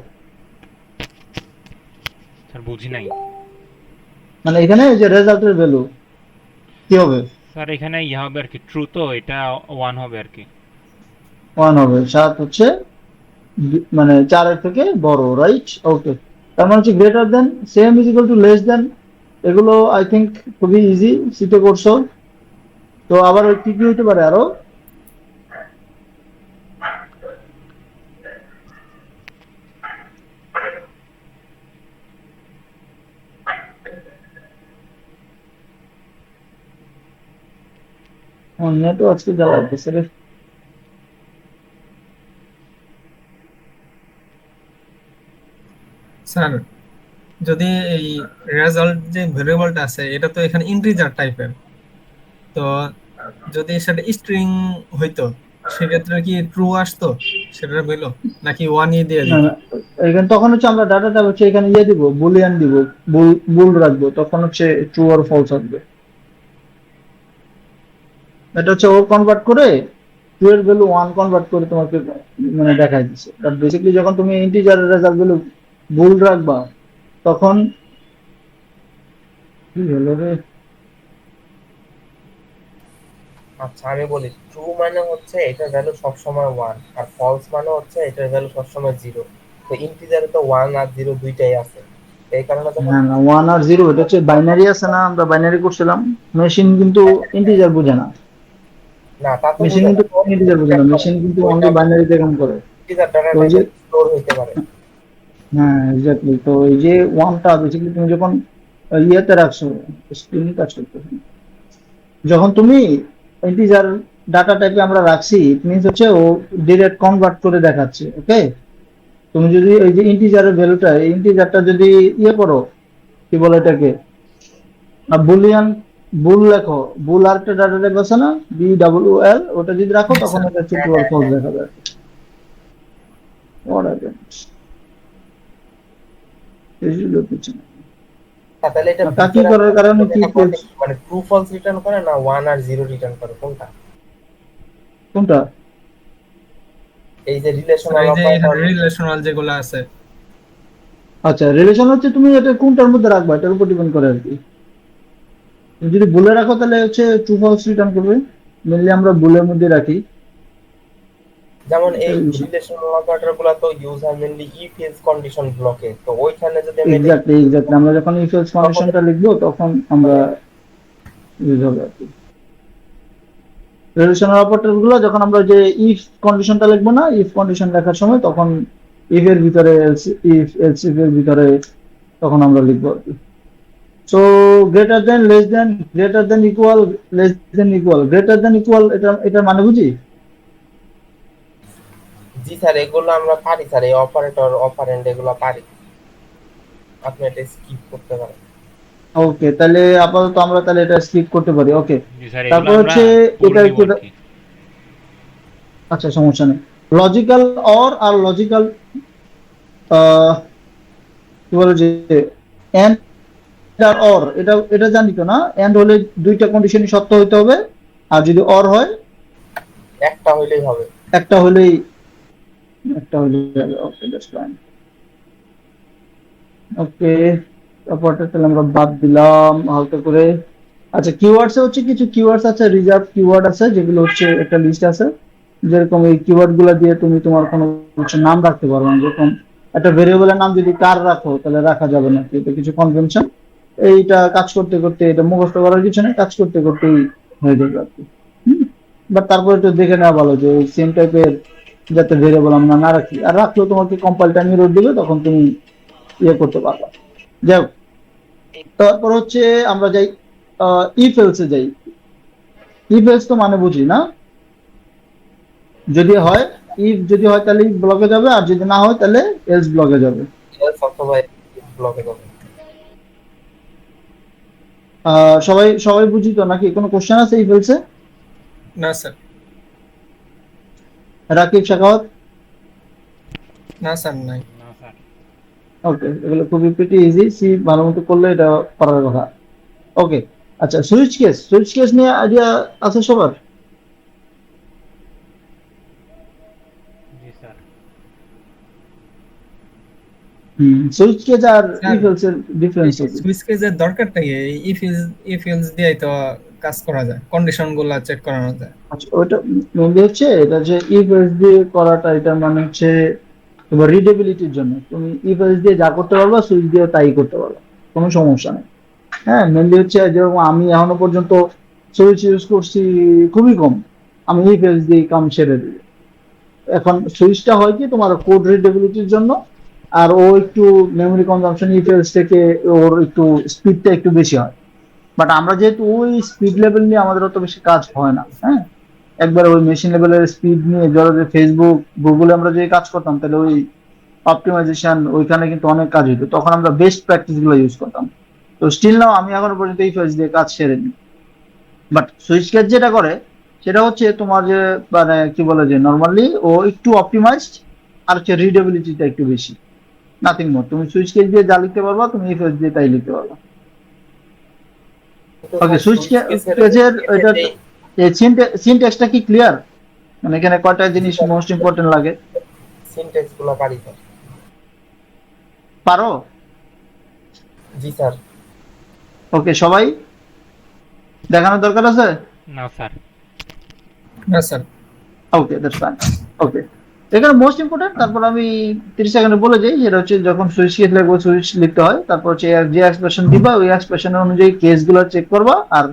Speaker 4: স্যার বুঝি নাই।
Speaker 1: মানে এখানে এই যে রেজাল্টের ভ্যালু কি হবে?
Speaker 4: স্যার এখানে ইয়া হবে আর কি, ট্রু তো এটা 1 হবে আর কি।
Speaker 1: 1 হবে। 7 মানে 4 থেকে বড়, রাইট? ওকে, তার মানে greater than, same is equal two, less than. এগুলো আই থিঙ্ক খুবই ইজি, শীতে করছো। তো আবার কি কি হতে পারে আরো? নেটও আজকে জ্বালাইতেছে রে।
Speaker 3: স্যার যদি এই রেজাল্ট যে ভেরিয়েবলটা আছে এটা তো এখানে ইন্টিজার টাইপের, তো যদি সেটা স্ট্রিং হইতো সেক্ষেত্রে কি ট্রু আসতো সেটা হইলো, নাকি ওয়ানই দিয়ে
Speaker 1: না
Speaker 3: দিত?
Speaker 1: না, এখানে তখন হচ্ছে আমরা ডাটাটা হচ্ছে এখানে দিব, বুলিয়ান দিব, বুল রাখবো, তখন হচ্ছে ট্রু আর ফলস আসবে। এটা হচ্ছে ও কনভার্ট করে টু এর ভ্যালু ওয়ান কনভার্ট করে তোমাকে মানে দেখাই দিচ্ছে। বাট বেসিক্যালি যখন তুমি ইন্টিজারের রেজাল্ট ভ্যালু বুল রাখবা তখন কি হলো রে?
Speaker 2: আচ্ছা আমি বলি, ট্রু মানে হচ্ছে এটার ভ্যালু সবসময় ওয়ান, আর ফলস মানে হচ্ছে এটার ভ্যালু সবসময় জিরো। তো ইন্টিজারে তো ওয়ান আর জিরো দুইটাই আছে, তো এই কারণে যখন
Speaker 1: না না, ওয়ান আর জিরো এটা হচ্ছে বাইনারি আছে না, আমরা বাইনারি করছিলাম। মেশিন কিন্তু ইন্টিজার বোঝে না,
Speaker 2: না তা তো
Speaker 1: মেশিন
Speaker 2: বুঝে
Speaker 1: কিন্তু
Speaker 2: না,
Speaker 1: ইন্টিজার বোঝে না, মেশিন কিন্তু
Speaker 2: ওইটা
Speaker 1: অনলি বাইনারিতে কাম করে।
Speaker 2: ইন্টিজার
Speaker 1: তো ওই যে
Speaker 2: ডাটাটাকে স্টোর হইতে পারে।
Speaker 1: হ্যাঁ এক্স্যাক্টলি, তো এই যে ওয়ানটা বেসিক্যালি তুমি যখন ইয়েতে রাখছো, স্ক্রিনে কাজ করতেছে, যখন তুমি ইন্টিজার ডাটা টাইপে আমরা রাখছি, ইট মিনস হচ্ছে ও ডিরেক্ট কনভার্ট করে দেখাচ্ছে। ওকে, তুমি যদি এই যে ইন্টিজারের ভ্যালুটা, এই ইন্টিজারটা যদি ইয়ে করো, কি বলে এটাকে, বুলিয়ান, বুল লেখো, বুল আর একটা ডাটা টাইপ আছে না, BWL, ওটা যদি রাখো
Speaker 3: জি
Speaker 1: তখন
Speaker 3: স্যার।
Speaker 1: এটা হচ্ছে
Speaker 2: হ্যাঁ
Speaker 1: ট্রু আর
Speaker 2: হ্যাঁ
Speaker 1: ফলস
Speaker 2: হ্যাঁ।
Speaker 1: দেখাবে। Whatever. এই ছিল পিছনে।
Speaker 2: তাহলে এটা
Speaker 1: তা কি
Speaker 2: ভিতরে
Speaker 1: করার কারণে কি
Speaker 2: এটা করে কি, মানে ট্রু ফলস রিটার্ন করে না ওয়ান আর জিরো রিটার্ন করে, কোনটা?
Speaker 1: কোনটা?
Speaker 2: এই যে
Speaker 3: স্যার
Speaker 2: রিলেশনাল
Speaker 3: এই যে
Speaker 2: অপারেটর।
Speaker 3: এখানে রিলেশনাল যেগুলো আছে,
Speaker 1: আচ্ছা, রিলেশন হচ্ছে তুমি এটা কোনটার মধ্যে রাখবা এটার উপর ডিপেন্ড করে আর কি। তুমি যদি বলে রাখো তাহলে হচ্ছে ট্রু ফলস রিটার্ন করবে, মেনলি আমরা বুলের মধ্যে রাখি।
Speaker 2: যেমন এই
Speaker 1: এটাই বিষয়।
Speaker 2: রিলেশনাল অপারেটর গুলা তো ইউজ হয় মেনলি ইফ এলস কন্ডিশন ব্লকে, তো ওইখানে যদি আমি এটা
Speaker 1: এক্স্যাক্টলি এক্স্যাক্টলি, আমরা যখন ইফ এলস
Speaker 2: তখন
Speaker 1: কন্ডিশনটা লিখবো তখন আমরা
Speaker 2: মানে
Speaker 1: ইউজ হবে আর কি। রিলেশনাল অপারেটর গুলো যখন আমরা যে ইফ কন্ডিশনটা লিখবো না, ইফ কন্ডিশন লেখার সময় তখন ইফ এর ভিতরে এলস, ইফ এলস ইফ এর ভিতরে তখন আমরা লিখবো আর কি। So greater than, less than, greater than equal, less than equal, greater than equal, এটা এটার মানে বুঝি?
Speaker 2: জি স্যার এগুলো আমরা পারি স্যার, এই অপারেটর অপারেন্ড এগুলো পারি, আপনি এটা স্কিপ করতে পারেন।
Speaker 1: ওকে, তাহলে আপাতত আমরা তাহলে এটা স্কিপ করতে পারি। ওকে,
Speaker 4: জি স্যার, এগুলো
Speaker 1: তারপর
Speaker 4: আমরা
Speaker 1: হচ্ছে
Speaker 4: করে
Speaker 1: এটা
Speaker 4: নিব
Speaker 1: কি,
Speaker 4: আর কি।
Speaker 1: আচ্ছা সমস্যা নেই। লজিক্যাল অর আর লজিক্যাল কি বলে যে এন্ড আর অর, এটা এটা জানি তো না, এন্ড হলে দুইটা কন্ডিশনই সত্য হইতে হবে, আর যদি অর হয়
Speaker 2: একটা হইলেই হবে।
Speaker 1: একটা হলেই, একটা হলেই হবে। ওকে দ্যাটস ফাইন। ওকে, তারপরটা তাহলে আমরা বাদ দিলাম হালকা করে। আচ্ছা, কিওয়ার্ডস এ হচ্ছে কিছু কিওয়ার্ডস আছে, রিজার্ভ কিওয়ার্ড আছে, যেগুলো হচ্ছে একটা লিস্ট আছে, যেরকম এই কিওয়ার্ড গুলা দিয়ে তুমি তোমার কোনো কিছু নাম রাখতে পারো না। যেরকম একটা ভেরিয়েবলের নাম যদি কার রাখো তাহলে রাখা যাবে না, এটা কিছু কনভেনশন। এইটা কাজ করতে করতে, এটা মুখস্থ করার কিছু নেই, কাজ করতে করতেই হয়ে যাবে আর কি। বাট তারপরে একটু দেখে নেওয়া ভালো যে সেম টাইপের যাতে ভেরিয়েবল আমরা না রাখি, আর রাখলেও তোমাকে কম্পাইল টাইম এরর দিবে, তখন তুমি ইয়ে করতে পারবা। যাই হোক, তারপর হচ্ছে আমরা যাই ইফ এলসে যাই। ইফ এলস তো মানে বুঝি না, যদি হয়, ইফ যদি হয় তাহলে ইফ ব্লকে যাবে, আর যদি না হয় তাহলে এলস ব্লকে যাবে।
Speaker 2: এলস অথবা ব্লকে যাবে।
Speaker 1: সবাই সবাই বুঝি তো নাকি? কোনো কোশ্চেন আছে ইফ এলসে?
Speaker 3: না স্যার।
Speaker 1: রাকিব, শাখাওয়াত?
Speaker 3: না স্যার নাই।
Speaker 4: না স্যার।
Speaker 1: ওকে, এগুলো খুবই প্রিটি ইজি, সি ভালো মতো করলে এটা পারার কথা। ওকে, আচ্ছা, সুইচ কেস, সুইচ কেস নিয়ে আইডিয়া আছে সবার?
Speaker 4: জি স্যার।
Speaker 1: সুইচ কেস আর
Speaker 3: স্যার
Speaker 1: ইফ এলস এর ডিফারেন্স কি?
Speaker 3: সুইচ কেসের দরকারটা কি? ইফ এলস দিয়ে তো কাজ করা যায়, কন্ডিশন গুলা চেক করানো যায়।
Speaker 1: আচ্ছা, ওটা মেনলি হচ্ছে এটা যে ইফ এলস দিয়ে করাটা, এটা মানে হচ্ছে তোমার রিডেবিলিটির জন্য। তুমি ইফ এলস দিয়ে যা করতে পারবা সুইচ দিয়ে তাই করতে পারবা, কোনো সমস্যা নেই। হ্যাঁ, মেনলি হচ্ছে যেরকম আমি এখনো পর্যন্ত সুইচ ইউজ করছি খুবই কম, আমি ইফ এলস দিয়ে কাম ছেড়ে দিই। এখন সুইচটা হয় কি তোমার কোড রিডেবিলিটির জন্য, আর ও একটু মেমরি কনজাম্পশন ইফ এলস থেকে ওর একটু স্পিডটা একটু বেশি হয়। বাট আমরা যেহেতু ওই স্পিড লেভেল নিয়ে আমাদের অত বেশি কাজ হয় না, হ্যাঁ, একবার ওই মেশিন লেভেলের স্পিড নিয়ে ধরো যে ফেসবুক গুগলে আমরা যে কাজ করতাম, তাহলে ওই অপটিমাইজেশন ওইখানে কিন্তু অনেক কাজ হতো, তখন আমরা বেস্ট প্র্যাকটিস গুলো ইউজ করতাম। তো স্টিল নাও আমি এখনো পর্যন্ত এই ফেজ দিয়ে কাজ সেরেনি। বাট সুইচ কেস যেটা করে সেটা হচ্ছে তোমার যে মানে কি বলে যে নর্মালি ও একটু অপটিমাইজড, আর হচ্ছে রিডেবিলিটিটা একটু বেশি, নাথিং মোর। তুমি সুইচ কেস দিয়ে যা লিখতে পারবা তুমি এই ফেজ দিয়ে তাই লিখতে পারবা।
Speaker 2: কিন্তু
Speaker 1: ওকে,
Speaker 2: স্যার
Speaker 1: সুইচ
Speaker 2: সুইচ কেসের
Speaker 1: কেসের এটা
Speaker 2: ক্ষেত্রে
Speaker 1: সিনট্যাক্সটা কি ক্লিয়ার? মানে এখানে কয়টা জিনিস মোস্ট ইম্পর্টেন্ট লাগে
Speaker 2: সিনট্যাক্স গুলো পারি স্যার।
Speaker 1: পারো?
Speaker 2: জি স্যার।
Speaker 1: ওকে, সবাই দেখানোর দরকার আছে?
Speaker 4: না স্যার।
Speaker 3: হ্যাঁ sir.
Speaker 1: Okay, that's fine. Okay, এখানে মোস্ট ইম্পর্টেন্ট, তারপর আমি 30 সেকেন্ডে বলে যাই, যেটা হচ্ছে যখন সুইচ কেস লিখবো সুইচ লিখতে হয়, তারপর হচ্ছে যে এক্সপ্রেশন দিবা ওই এক্সপ্রেশনের অনুযায়ী কেসগুলো চেক করবা, আর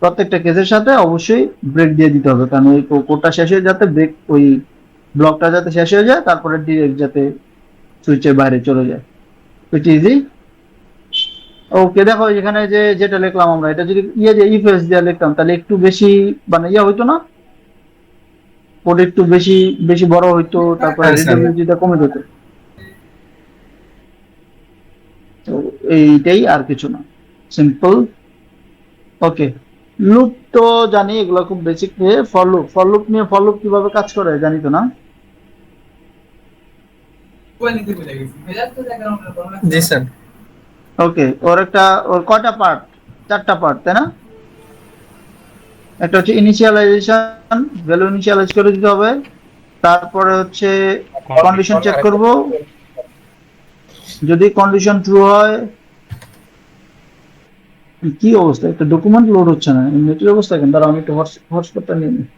Speaker 1: প্রত্যেকটা কেসের সাথে অবশ্যই ব্রেক দিয়ে দিতে হবে, কারণ ওই কোডটা শেষ হয়ে যাতে ব্রেক ওই ব্লকটা যাতে শেষ হয়ে যায়, তারপরে ডিরেক্ট যাতে সুইচের বাইরে চলে যায়। Switch easy. ওকে, দেখো এখানে যে যেটা লিখলাম আমরা, এটা যদি দিয়ে ইফএস দিয়ে লিখতাম তাহলে একটু বেশি মানে হইতো না, কোড একটু বেশি বেশি বড় হইতো, তারপরে
Speaker 3: হ্যাঁ, স্যার।
Speaker 1: রিডেবিলিটিটা কমে যেত। তো এইটাই, আর কিছু না, সিম্পল। ওকে, লুপ তো জানি, এগুলো খুব বেসিক। ফর লুপ কিভাবে কাজ করে জানি তো না?
Speaker 3: জি স্যার।
Speaker 1: ওকে, ওর কয়টা পার্ট? 4টা পার্ট, তাই না? একটা হচ্ছে ইনিশিয়ালাইজেশন, ভ্যালু ইনিশিয়ালাইজ করে দিতে হবে, তারপরে হচ্ছে কন্ডিশন চেক করব, যদি কন্ডিশন ট্রু হয়। কি অবস্থা, একটা ডকুমেন্ট লোড হচ্ছে না, নেটের অবস্থা কেন? দাঁড়াও আমি একটু হটস্পটটা নিয়ে নিই।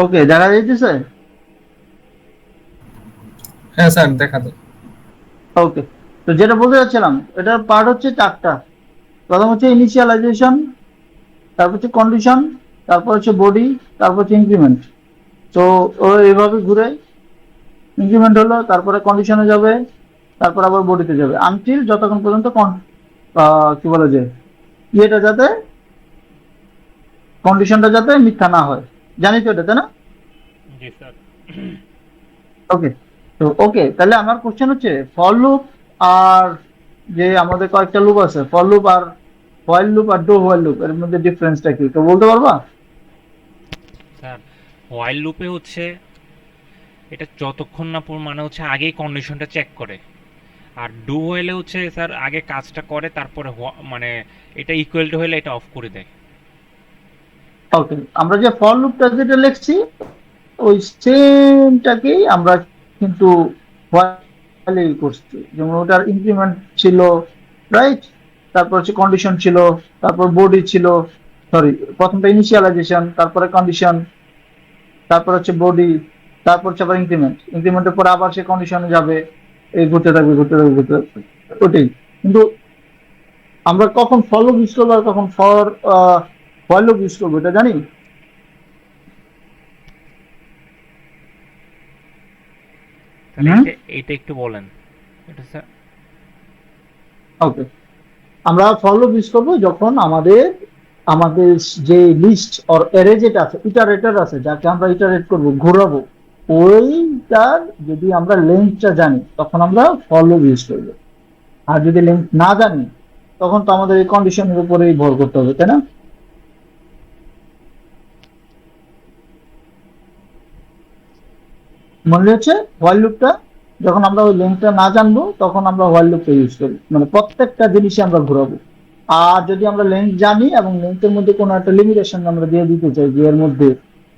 Speaker 1: ওকে, দেখা যাইতেছে?
Speaker 3: হ্যাঁ স্যার, দেখা যায়।
Speaker 1: ওকে, তো যেটা বলতে যাচ্ছিলাম, এটার পার্ট হচ্ছে 4টা। প্রথম হচ্ছে ইনিশিয়ালাইজেশন, তারপর হচ্ছে কন্ডিশন, তারপর হচ্ছে বডি, তারপর হচ্ছে ইনক্রিমেন্ট। তো ও এইভাবে ঘুরে, ইনক্রিমেন্ট হলো, তারপরে কন্ডিশনে যাবে, তারপর আবার বডিতে যাবে, আনটিল যতক্ষণ পর্যন্ত কি বলে যে ইয়েটা যাতে কন্ডিশনটা যাতে মিথ্যা না হয়, জানি তো এটা, তাই না?
Speaker 4: জি স্যার।
Speaker 1: ওকে, তো ওকে, তাহলে আমার কোশ্চেন হচ্ছে ফর লুপ আর যে আমাদের কয়েকটা লুপ আছে, ফর লুপ আর হোয়াইল লুপ আর ডু হোয়াইল লুপ, এর মধ্যে ডিফারেন্সটা কি তো বলতে পারবা?
Speaker 4: স্যার, হোয়াইল লুপে হচ্ছে এটা যতক্ষণ না মানে হচ্ছে আগেই কন্ডিশনটা চেক করে, আর ডু হোয়াইলে হচ্ছে স্যার আগে কাজটা করে তারপরে মানে এটা ইকুয়াল টু হলে এটা অফ করে দেয়।
Speaker 1: ওকে, আমরা যে ফর লুপটা যেটা লিখছি ওই সেমটাকেই আমরা কিন্তু হোয়াইলে করছি, যেমন ওটার ইনক্রিমেন্ট ছিল, রাইট, তারপর হচ্ছে কন্ডিশন ছিল, তারপর বডি ছিল, সরি প্রথমটা ইনিশিয়ালাইজেশন, তারপরে কন্ডিশন, তারপর হচ্ছে বডি, তারপর হচ্ছে আবার ইনক্রিমেন্টের পর আবার সে কন্ডিশনে যাবে, এই ঘুরতে থাকবে ঘুরতে থাকবে ঘুরতে থাকবে, ওটাই। কিন্তু আমরা কখন ফর লুপ ইউজ করবো আর কখন হোয়াইল লুপ ইউজ করবো এটা জানি?
Speaker 4: তাহলে
Speaker 1: হুম?
Speaker 4: এটা একটু বলেন এটা স্যার।
Speaker 1: ওকে, আমরা ফর লুপ ইউজ করবো যখন আমাদের আমাদের যে লিস্ট অর অ্যারে যেটা আছে, ইটারেটর আছে, যাকে আমরা ইটারেট করবো, ঘোরাবো, ওইটার যদি আমরা লেন্থটা জানি তখন আমরা ফর লুপ ইউজ করবো। আর যদি লেন্থ না জানি তখন তো আমাদের এই কন্ডিশনের উপরেই ভর করতে হবে, তাই না? মনে হচ্ছে হোয়াইল লুপটা যখন আমরা ওই লেন্থটা না জানবো তখন আমরা হোয়াইল লুপটা ইউজ করি, মানে প্রত্যেকটা জিনিসই আমরা ঘোরাবো। আর যদি আমরা লেন্থ জানি এবং লেন্থের মধ্যে কোনো একটা লিমিটেশন আমরা দিয়ে দিতে চাই, যে এর মধ্যে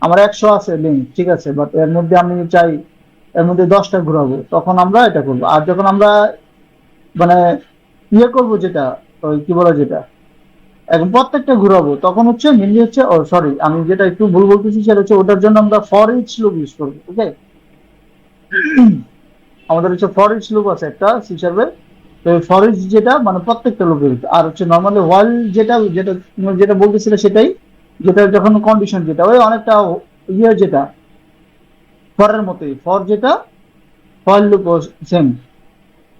Speaker 1: আমার 100 আছে লেন্থ, ঠিক আছে, বাট এর মধ্যে আমি চাই এর মধ্যে 10টা ঘোরাবো, তখন আমরা এটা করবো। আর যখন আমরা মানে করবো যেটা ওই কি বলে যেটা এখন প্রত্যেকটা ঘুরাবো তখন হচ্ছে মেনলি হচ্ছে, ও সরি আমি যেটা একটু ভুল বলতেছি সেটা হচ্ছে ওটার জন্য আমরা ফর ইচ লুপ ইউজ করবো। ওকে, আমাদের হচ্ছে ফর ইচ লুপ আছে একটা সি শার্পে, তো ফর ইচ যেটা মানে প্রত্যেকটা লুপের, আর হচ্ছে নর্মালি হোয়াইল যেটা যেটা তুমি যেটা বলতেছিলে সেটাই, যেটা যখন কন্ডিশন যেটা ওই অনেকটা ইয়ে যেটা ফরের মতোই, ফর যেটা হোয়াইল লুপ সেম,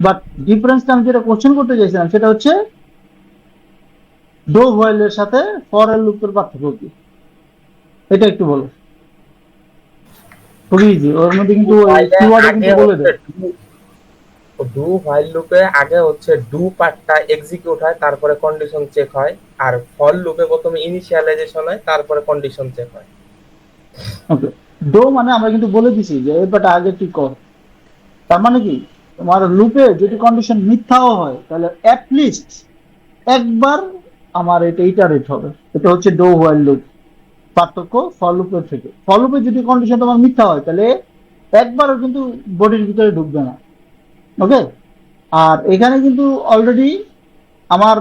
Speaker 1: বাট ডিফারেন্সটা আমি যেটা কোশ্চেন করতে চাইছিলাম সেটা হচ্ছে ডো হোয়াইলের সাথে ফর এর লুপের পার্থক্য কি, এটা একটু বলো। খুবই ইজি, ওর মধ্যে কিন্তু কিওয়ার্ডে কিন্তু বলে দেয়।
Speaker 2: ডু হোয়াইল লুপে আগে হচ্ছে ডু পার্টটা এক্সিকিউট হয়, তারপরে কন্ডিশন চেক হয়। আর ফর লুপে প্রথমে ইনিশিয়ালাইজেশন হয়, তারপরে কন্ডিশন চেক হয়।
Speaker 1: ওকে, ডো মানে আমরা কিন্তু বলে দিছি যে এবারটা আগে ঠিক কর, তার মানে কি তোমার লুপে যদি কন্ডিশন মিথ্যাও হয় তাহলে অ্যাটলিস্ট একবার আমার এটা ইটারেট হবে, এটা হচ্ছে ডো হোয়াইল লুপ পার্থক্য ফর লুপের থেকে। ফর লুপে যদি কন্ডিশন তোমার মিথ্যা হয় তাহলে একবারও কিন্তু বডির ভিতরে ঢুকবে না। ওকে, আর এখানে কিন্তু অলরেডি আমার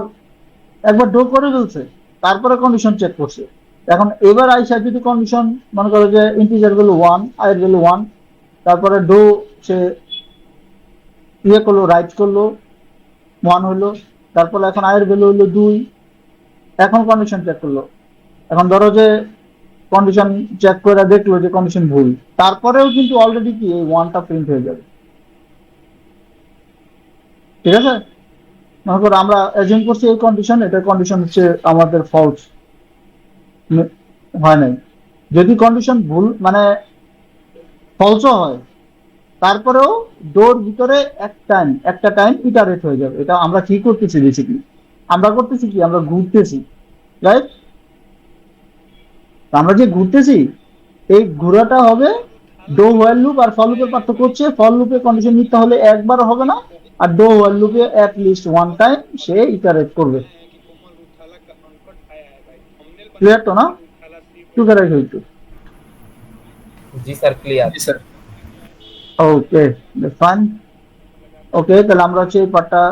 Speaker 1: একবার ডো করে ফেলছে, তারপরে কন্ডিশন চেক করছে। এখন এবার আইসা যদি কন্ডিশন মনে করো যে ইন্টিজার ভ্যালু 1, আই এর ভ্যালু 1, তারপরে ডো সে ইয়ে করলো, রাইট করলো 1 হলো, তারপরে এখন আই এর ভ্যালু হলো 2, এখন কন্ডিশন চেক করলো। এখন ধরো যে কন্ডিশন চেক করে দেখলো যে কন্ডিশন ভুল, তারপরেও কিন্তু অলরেডি কি এই 1টা প্রিন্ট হয়ে যাবে। ঠিক আছে, মনে করো আমরা অ্যাজিউম করছি এই কন্ডিশন, এটা কন্ডিশন হচ্ছে আমাদের ফলস হয় নাই, যদি কন্ডিশন ভুল মানে ফলসও হয় তারপরেও ডোর ভিতরে একটা টাইম ইটারেট হয়ে যাবে। এটা আমরা কি করতেছি বেসিক্যালি, আমরা করতেছি কি আমরা ঘুরতেছি, রাইট? আমরা যে ঘুরতেছি এই ঘোরাটা হবে ডো হোয়াইল লুপ, আর ফর লুপের পার্থক্য হচ্ছে ফর লুপে কন্ডিশন মিথ্যা হলে একবার হবে না, আর ডো হোয়াইল লুপে at least 1 time say iterate করবে। ক্লিয়ার তো না? একটু করে একটু।
Speaker 2: জি স্যার, ক্লিয়ার।
Speaker 3: জি স্যার।
Speaker 1: ওকে, ফাইন। ওকে, তাহলে আমরা হচ্ছে এই পার্টটা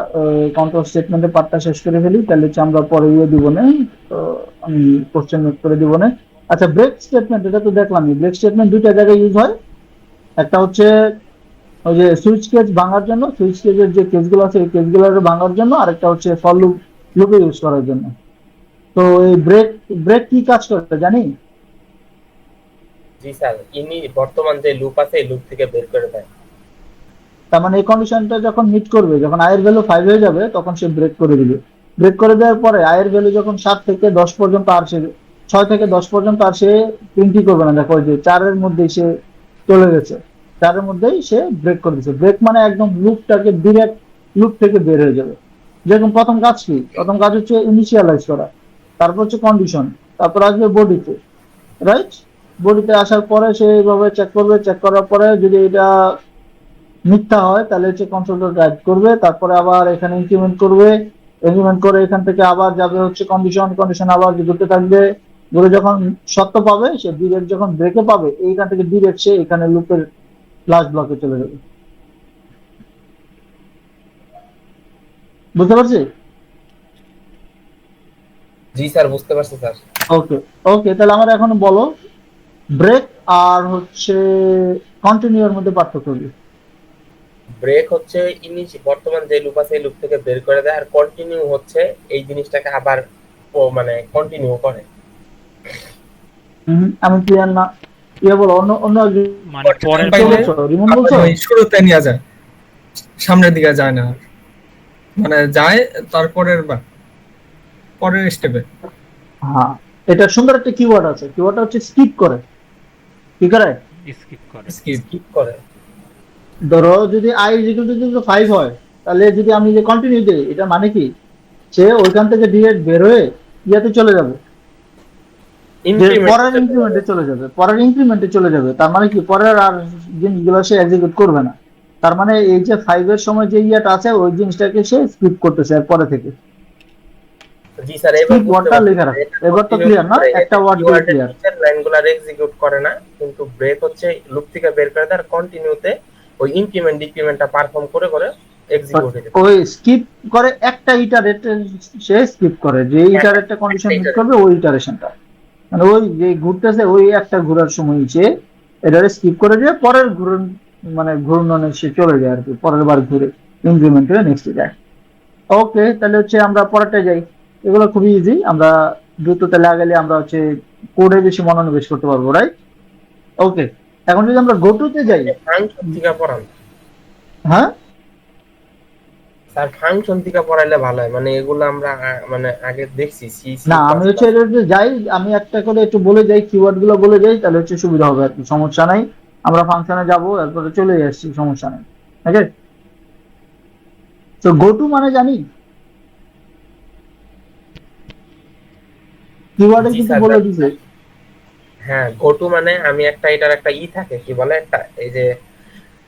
Speaker 1: কন্ট্রোল স্টেটমেন্টের পার্টটা শেষ করে ফেলি, তাহলে হচ্ছে আমরা পরে ইয়ে দিব না, তো আমি কোশ্চেন নোট করে দিব না। আচ্ছা, ব্রেক স্টেটমেন্ট এটা তো দেখলামই, ব্রেক স্টেটমেন্ট দুইটা জায়গায় ইউজ হয়। একটা হচ্ছে ওই যে সুইচ কেজ ভাঙার জন্য, সুইচ কেজের যে কেজগুলো আছে এই কেজগুলো ভাঙার জন্য, আর একটা হচ্ছে ফর লুপে ইউজ করার জন্য। তো এই ব্রেক ব্রেক কি কাজ করে জানি?
Speaker 2: জি স্যার, ইনি বর্তমান যে লুপ আছে এই লুপ থেকে বের করে দেয়।
Speaker 1: তার মানে এই কন্ডিশনটা যখন মিট করবে, যখন আয়ের ভ্যালু 5 হয়ে যাবে তখন সে ব্রেক করে দিবে। ব্রেক করে দেওয়ার পরে আয়ের ভ্যালু যখন 7 থেকে 10 পর্যন্ত আর সে 6 থেকে 10 পর্যন্ত আর সে প্রিন্টই করবে না, দেখো যে 4 এর মধ্যেই সে চলে গেছে, 4 এর মধ্যেই সে ব্রেক করে দিচ্ছে। ব্রেক মানে একদম লুপটাকে ডিরেক্ট লুপ থেকে বের হয়ে যাবে। যেরকম প্রথম কাজ কি, প্রথম কাজ হচ্ছে ইনিশিয়ালাইজ করা, তারপর হচ্ছে কন্ডিশন, তারপর আসবে বডিতে, রাইট? বডিতে আসার পরে সে এইভাবে চেক করবে, চেক করার পরে যদি এটা মিথ্যা হয় তাহলে হচ্ছে কন্ট্রোলার রাইট করবে, তারপরে আবার এখানে ইনক্রিমেন্ট করবে, ইনক্রিমেন্ট করে এখান থেকে আবার যাবে হচ্ছে কন্ডিশন আবার ঘুরতে থাকবে, ঘুরে যখন সত্য পাবে সে ডিরেক্ট যখন ব্রেকে পাবে এইখান থেকে ডিরেক্ট সে এখানে লুপের লাস্ট ব্লকে চলে যাবে। বুঝতে পারছি?
Speaker 2: জি স্যার, বুঝতে পারছি স্যার।
Speaker 1: ওকে ওকে, তাহলে আমার এখন বলো ব্রেক আর হচ্ছে কন্টিনিউর মধ্যে পার্থক্য কি?
Speaker 2: ব্রেক হচ্ছে বর্তমান যে লুপ আছে এই লুপ থেকে বের করে দেয়, আর কন্টিনিউ হচ্ছে এই জিনিসটাকে আবার মানে কন্টিনিউ করে।
Speaker 1: আমি ক্লিয়ার না, ইয়ে বলো, অন্য অন্য
Speaker 4: মানে পরের
Speaker 1: রিমন বলছো?
Speaker 3: ওই শুরুতে নিয়ে যায়, সামনের দিকে যায় না, মানে যায় তারপরের পরের স্টেপে।
Speaker 1: হ্যাঁ, এটা সুন্দর একটা কিওয়ার্ড আছে, কিওয়ার্ডটা হচ্ছে স্কিপ করে। কি করে?
Speaker 4: স্কিপ করে।
Speaker 2: স্কিপ করে।
Speaker 1: ধরো যদি i = 5 হয় তাহলে যদি আমি যে কন্টিনিউ দিই এটা মানে কি সে ওইখান থেকে ডিরেক্ট বের হয়ে ইয়াতে চলে যাবে, পরের ইনক্রিমেন্টে চলে যাবে, পরের ইনক্রিমেন্টে চলে যাবে। তার মানে কি পরের আর জিনিসগুলো সে এক্সিকিউট করবে না। তার মানে এই যে 5 এর সময় যে ইয়াটা আছে ওই জিনিসটাকে সে স্কিপ করতেছে আর পরে থেকে।
Speaker 2: জি স্যার,
Speaker 1: স্কিপ ওয়ার্ডটা লেখা রাখো, এবার তো ক্লিয়ার না? একটা ওয়ার্ড দিয়ে ক্লিয়ার।
Speaker 2: লাইনগুলো এক্সিকিউট করে না, কিন্তু ব্রেক হচ্ছে লুপ থেকে বের করে দেয়, আর কন্টিনিউতে ওই ইনক্রিমেন্ট ডিক্রিমেন্টটা পারফর্ম করে করে এক্সিকিউট হয়ে যাবে।
Speaker 1: ওই স্কিপ করে একটা ইটারেট, সে স্কিপ করে যে ইটারেটটা কন্ডিশন মিট করবে ওই ইটারেশনটা, মানে ওই যে ঘুরতেছে ওই একটা ঘোরার সময় সে এটারে স্কিপ করে দিয়ে পরের ঘুরন, মানে ঘূর্ণনে সে চলে যায় আর কি, পরের বার ঘুরে ইমপ্লিমেন্ট করে নেক্সটে যায়। ওকে, তাহলে হচ্ছে আমরা পরেরটা যাই। এগুলো খুবই ইজি, আমরা দ্রুত তাহলে আগালে আমরা হচ্ছে কোডে বেশি মনোনিবেশ করতে পারবো, রাইট? ওকে, এখন যদি আমরা গোটুতে যাই।
Speaker 2: ফাংশন থেকে পড়ান
Speaker 1: হ্যাঁ,
Speaker 2: স্যার, ফাংশন থেকে পড়াইলে ভালো হয়, মানে এগুলো আমরা মানে আগে দেখছি সি সি
Speaker 1: না আমি হচ্ছে এটাতে যাই, আমি একটা করে একটু বলে যাই, কিওয়ার্ড গুলো বলে যাই, তাহলে হচ্ছে সুবিধা হবে আর কি, সমস্যা নাই। আমরা ফাংশনে যাবো, তারপরে চলে আসছি, সমস্যা নেই। ওকে, তো গোটু মানে জানি কিওয়ার্ডে
Speaker 2: জি
Speaker 1: কিন্তু
Speaker 2: স্যার,
Speaker 1: বলে দিছে।
Speaker 2: হ্যাঁ গোটু মানে আমি একটা এটার একটা থাকে কি বলে একটা এই যে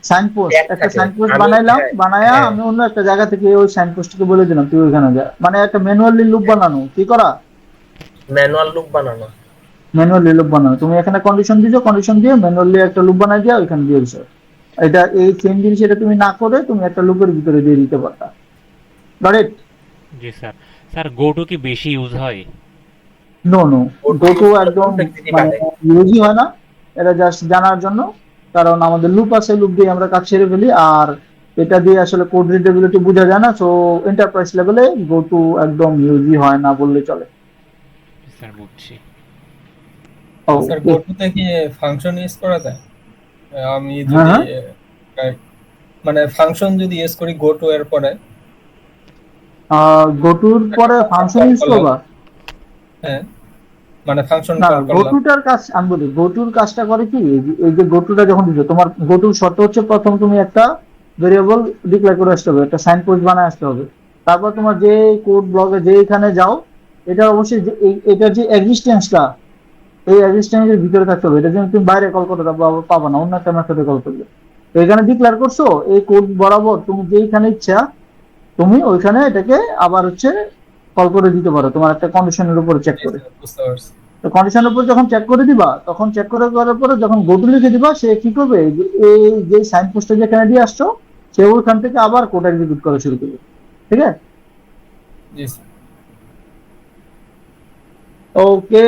Speaker 1: সাইন পোস্ট,
Speaker 2: ট্যাগ
Speaker 1: একটা
Speaker 2: থাকে,
Speaker 1: সাইন পোস্ট
Speaker 2: আমি
Speaker 1: বানাইলাম,
Speaker 2: হ্যাঁ
Speaker 1: বানায়া
Speaker 2: হ্যাঁ
Speaker 1: আমি অন্য একটা জায়গা থেকে ওই সাইন পোস্টকে বলে দিলাম তুই ওইখানে যা, মানে একটা ম্যানুয়ালি লুপ বানানো, কি করা,
Speaker 2: ম্যানুয়াল লুপ বানানো।
Speaker 1: ম্যানুয়ালি লুপ বানানো। তুমি এখানে কন্ডিশন দিছো, কন্ডিশন দিয়ে ম্যানুয়ালি একটা লুপ বানাই দিয়া ওইখানে দিয়ে দিছো। এটা এই সেম জিনিস এটা তুমি না করে তুমি একটা লুপের ভিতরে দিয়ে দিতে পারতা, রাইট?
Speaker 4: জি স্যার। স্যার গোটু কি বেশি ইউজ হয়?
Speaker 1: No no,
Speaker 2: Go-to
Speaker 1: goto
Speaker 2: use করলে
Speaker 1: একদম
Speaker 2: complexity
Speaker 1: মানে
Speaker 2: বাড়ে।
Speaker 1: ইউজই হয় না, এটা জাস্ট জানার জন্য, কারণ আমাদের লুপ আছে, লুপ দিয়ে আমরা কাজ ছেড়ে ফেলি, আর এটা দিয়ে আসলে কোড রিডেবিলিটি বোঝা যায় না, সো এন্টারপ্রাইজ লেভেলে গোটু একদম ইউজই হয় না বললে চলে।
Speaker 4: জি স্যার, বুঝছি।
Speaker 3: স্যার
Speaker 1: ওকে,
Speaker 3: গোটুতে কি ফাংশন ইউজ করা যায়? আমি
Speaker 1: হ্যাঁ
Speaker 3: যদি
Speaker 1: হ্যাঁ,
Speaker 3: মানে ফাংশন যদি ইউজ করি গোটু এর পরে,
Speaker 1: গোটুর পরে ফাংশন
Speaker 3: কল
Speaker 1: ইউজ
Speaker 3: করলাম,
Speaker 1: করবা?
Speaker 3: হ্যাঁ মানে ফাংশন
Speaker 1: না,
Speaker 3: কল করলাম।
Speaker 1: গোটুটার কাজ আমি বলি, গোটুর কাজটা করে কি, এই যে গোটুটা যখন দিছো, তোমার গোটুর শর্ত হচ্ছে প্রথম তুমি একটা ভেরিয়েবল ডিক্লেয়ার করে আসতে হবে, একটা সাইন পোস্ট বানায় আসতে হবে, তারপর তোমার যে কোড ব্লকে যে এখানে যাও, এটা অবশ্যই এটার যে এক্সিস্টেন্সটা, এই এক্সিস্টেন্সের ভিতরে থাকতে হবে, এটা যেন তুমি বাইরে কল করতে পাবা না, অন্য একটা মেথডে কল করবে। তো এখানে ডিক্লেয়ার করছো এই কোড বরাবর তুমি যেইখানে ইচ্ছা তুমি ওইখানে এটাকে আবার হচ্ছে কল করে দিতে পারো, তোমার একটা কন্ডিশনের উপরে চেক করে।
Speaker 3: বুঝতে পারছি।
Speaker 1: তো কন্ডিশনের উপর যখন চেক করে দিবা, তখন চেক করে করার পরে যখন গোটু লিখে দিবা, সে কি করবে, এই যে সাইন পোস্টে যেখানে দিয়ে আসছো, সে ওইখান থেকে আবার কোড এক্সিকিউট করা শুরু করবে, ঠিক আছে?
Speaker 3: জি স্যার।
Speaker 1: ওকে,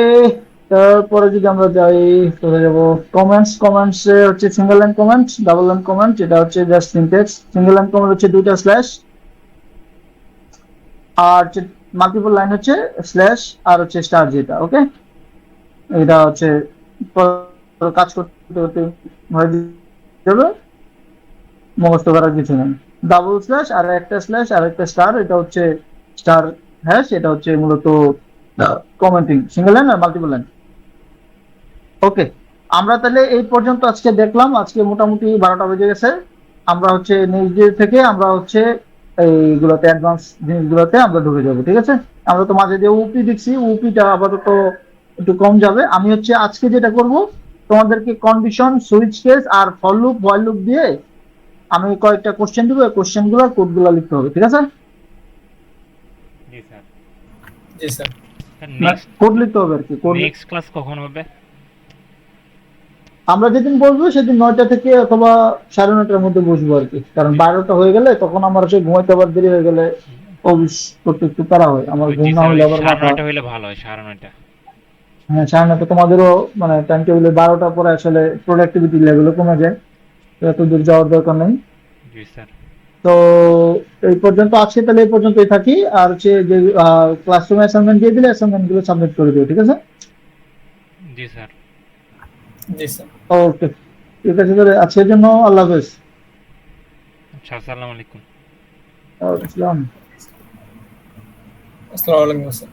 Speaker 1: তারপরে যদি আমরা যাই, কোথায় যাবো, কমেন্টস। কমেন্টস হচ্ছে single line comment, double line comment, এটা হচ্ছে just syntax. Single line comment হচ্ছে দুইটা স্ল্যাশ, আর মাল্টিপল লাইন হচ্ছে স্ল্যাশ আর হচ্ছে স্টার, যেটা ওকে, এটা হচ্ছে কাজ করতে করতে হয়ে যাবে, মুখস্থ করার কিছু নেই। ডাবল স্ল্যাশ আর একটা স্ল্যাশ আর একটা স্টার, এটা হচ্ছে স্টার হ্যাশ, এটা হচ্ছে মূলত কমেন্টিং সিঙ্গেল লাইন আর মাল্টিপল লাইন। ওকে, আমরা তাহলে এই পর্যন্ত আজকে দেখলাম, আজকে মোটামুটি 12টা বেজে গেছে। আমরা হচ্ছে নেক্সট ডে থেকে আমরা হচ্ছে এইগুলোতে অ্যাডভান্স জিনিসগুলোতে আমরা ঢুকে যাবো, ঠিক আছে? আমরা তো মাঝে দিয়ে উপি দেখছি, উপিটা আপাতত একটু কম যাবে। আমি হচ্ছে আজকে যেটা করব, তোমাদেরকে কন্ডিশন, সুইচ কেস আর ফর লুপ, হোয়াইল লুপ দিয়ে আমি কয়েকটা কোশ্চেন দিব, এই কোশ্চেন গুলো কোডগুলো লিখতে হবে, ঠিক আছে?
Speaker 4: জি স্যার।
Speaker 3: জি স্যার।
Speaker 4: নেক্সট
Speaker 1: কোড লিখতে হবে আর কি, কোড।
Speaker 4: নেক্সট ক্লাস কখন হবে?
Speaker 1: আমরা যেদিন বসবো সেদিন 9টা থেকে অথবা 9:30টার মধ্যে বসবো আর কি, কারণ 12টা হয়ে গেলে তখন আমার হচ্ছে ঘুমাইতে আবার দেরি হয়ে গেলে অফিস করতে একটু তাড়া হয়, আমার ঘুম
Speaker 4: জি
Speaker 1: না
Speaker 4: স্যার,
Speaker 1: হলে
Speaker 4: ওই
Speaker 1: আবার
Speaker 4: সাড়ে
Speaker 1: মাথা।
Speaker 4: নয়টা হইলে ভালো হয়, 9:30।
Speaker 1: হ্যাঁ, 9:30, তোমাদেরও মানে টাইম টেবিলে 12টার পরে আসলে প্রোডাক্টিভিটি লেভেলও কমে যায়, তো এত দূর যাওয়ার দরকার নেই।
Speaker 4: জি স্যার।
Speaker 1: তো এই পর্যন্ত আজকে তাহলে এই পর্যন্তই থাকি, আর হচ্ছে যে ক্লাসরুমে অ্যাসাইনমেন্ট দিয়ে দিলে অ্যাসাইনমেন্ট গুলো সাবমিট করে দিও, ঠিক আছে?
Speaker 4: জি স্যার।
Speaker 3: জি স্যার।
Speaker 1: ওকে, ঠিক আছে, তাহলে আজকের জন্য আল্লাহ হাফেজ।
Speaker 4: আচ্ছা, আসসালামু আলাইকুম।
Speaker 1: আসসালাম।
Speaker 3: আসসালামু আলাইকুম স্যার।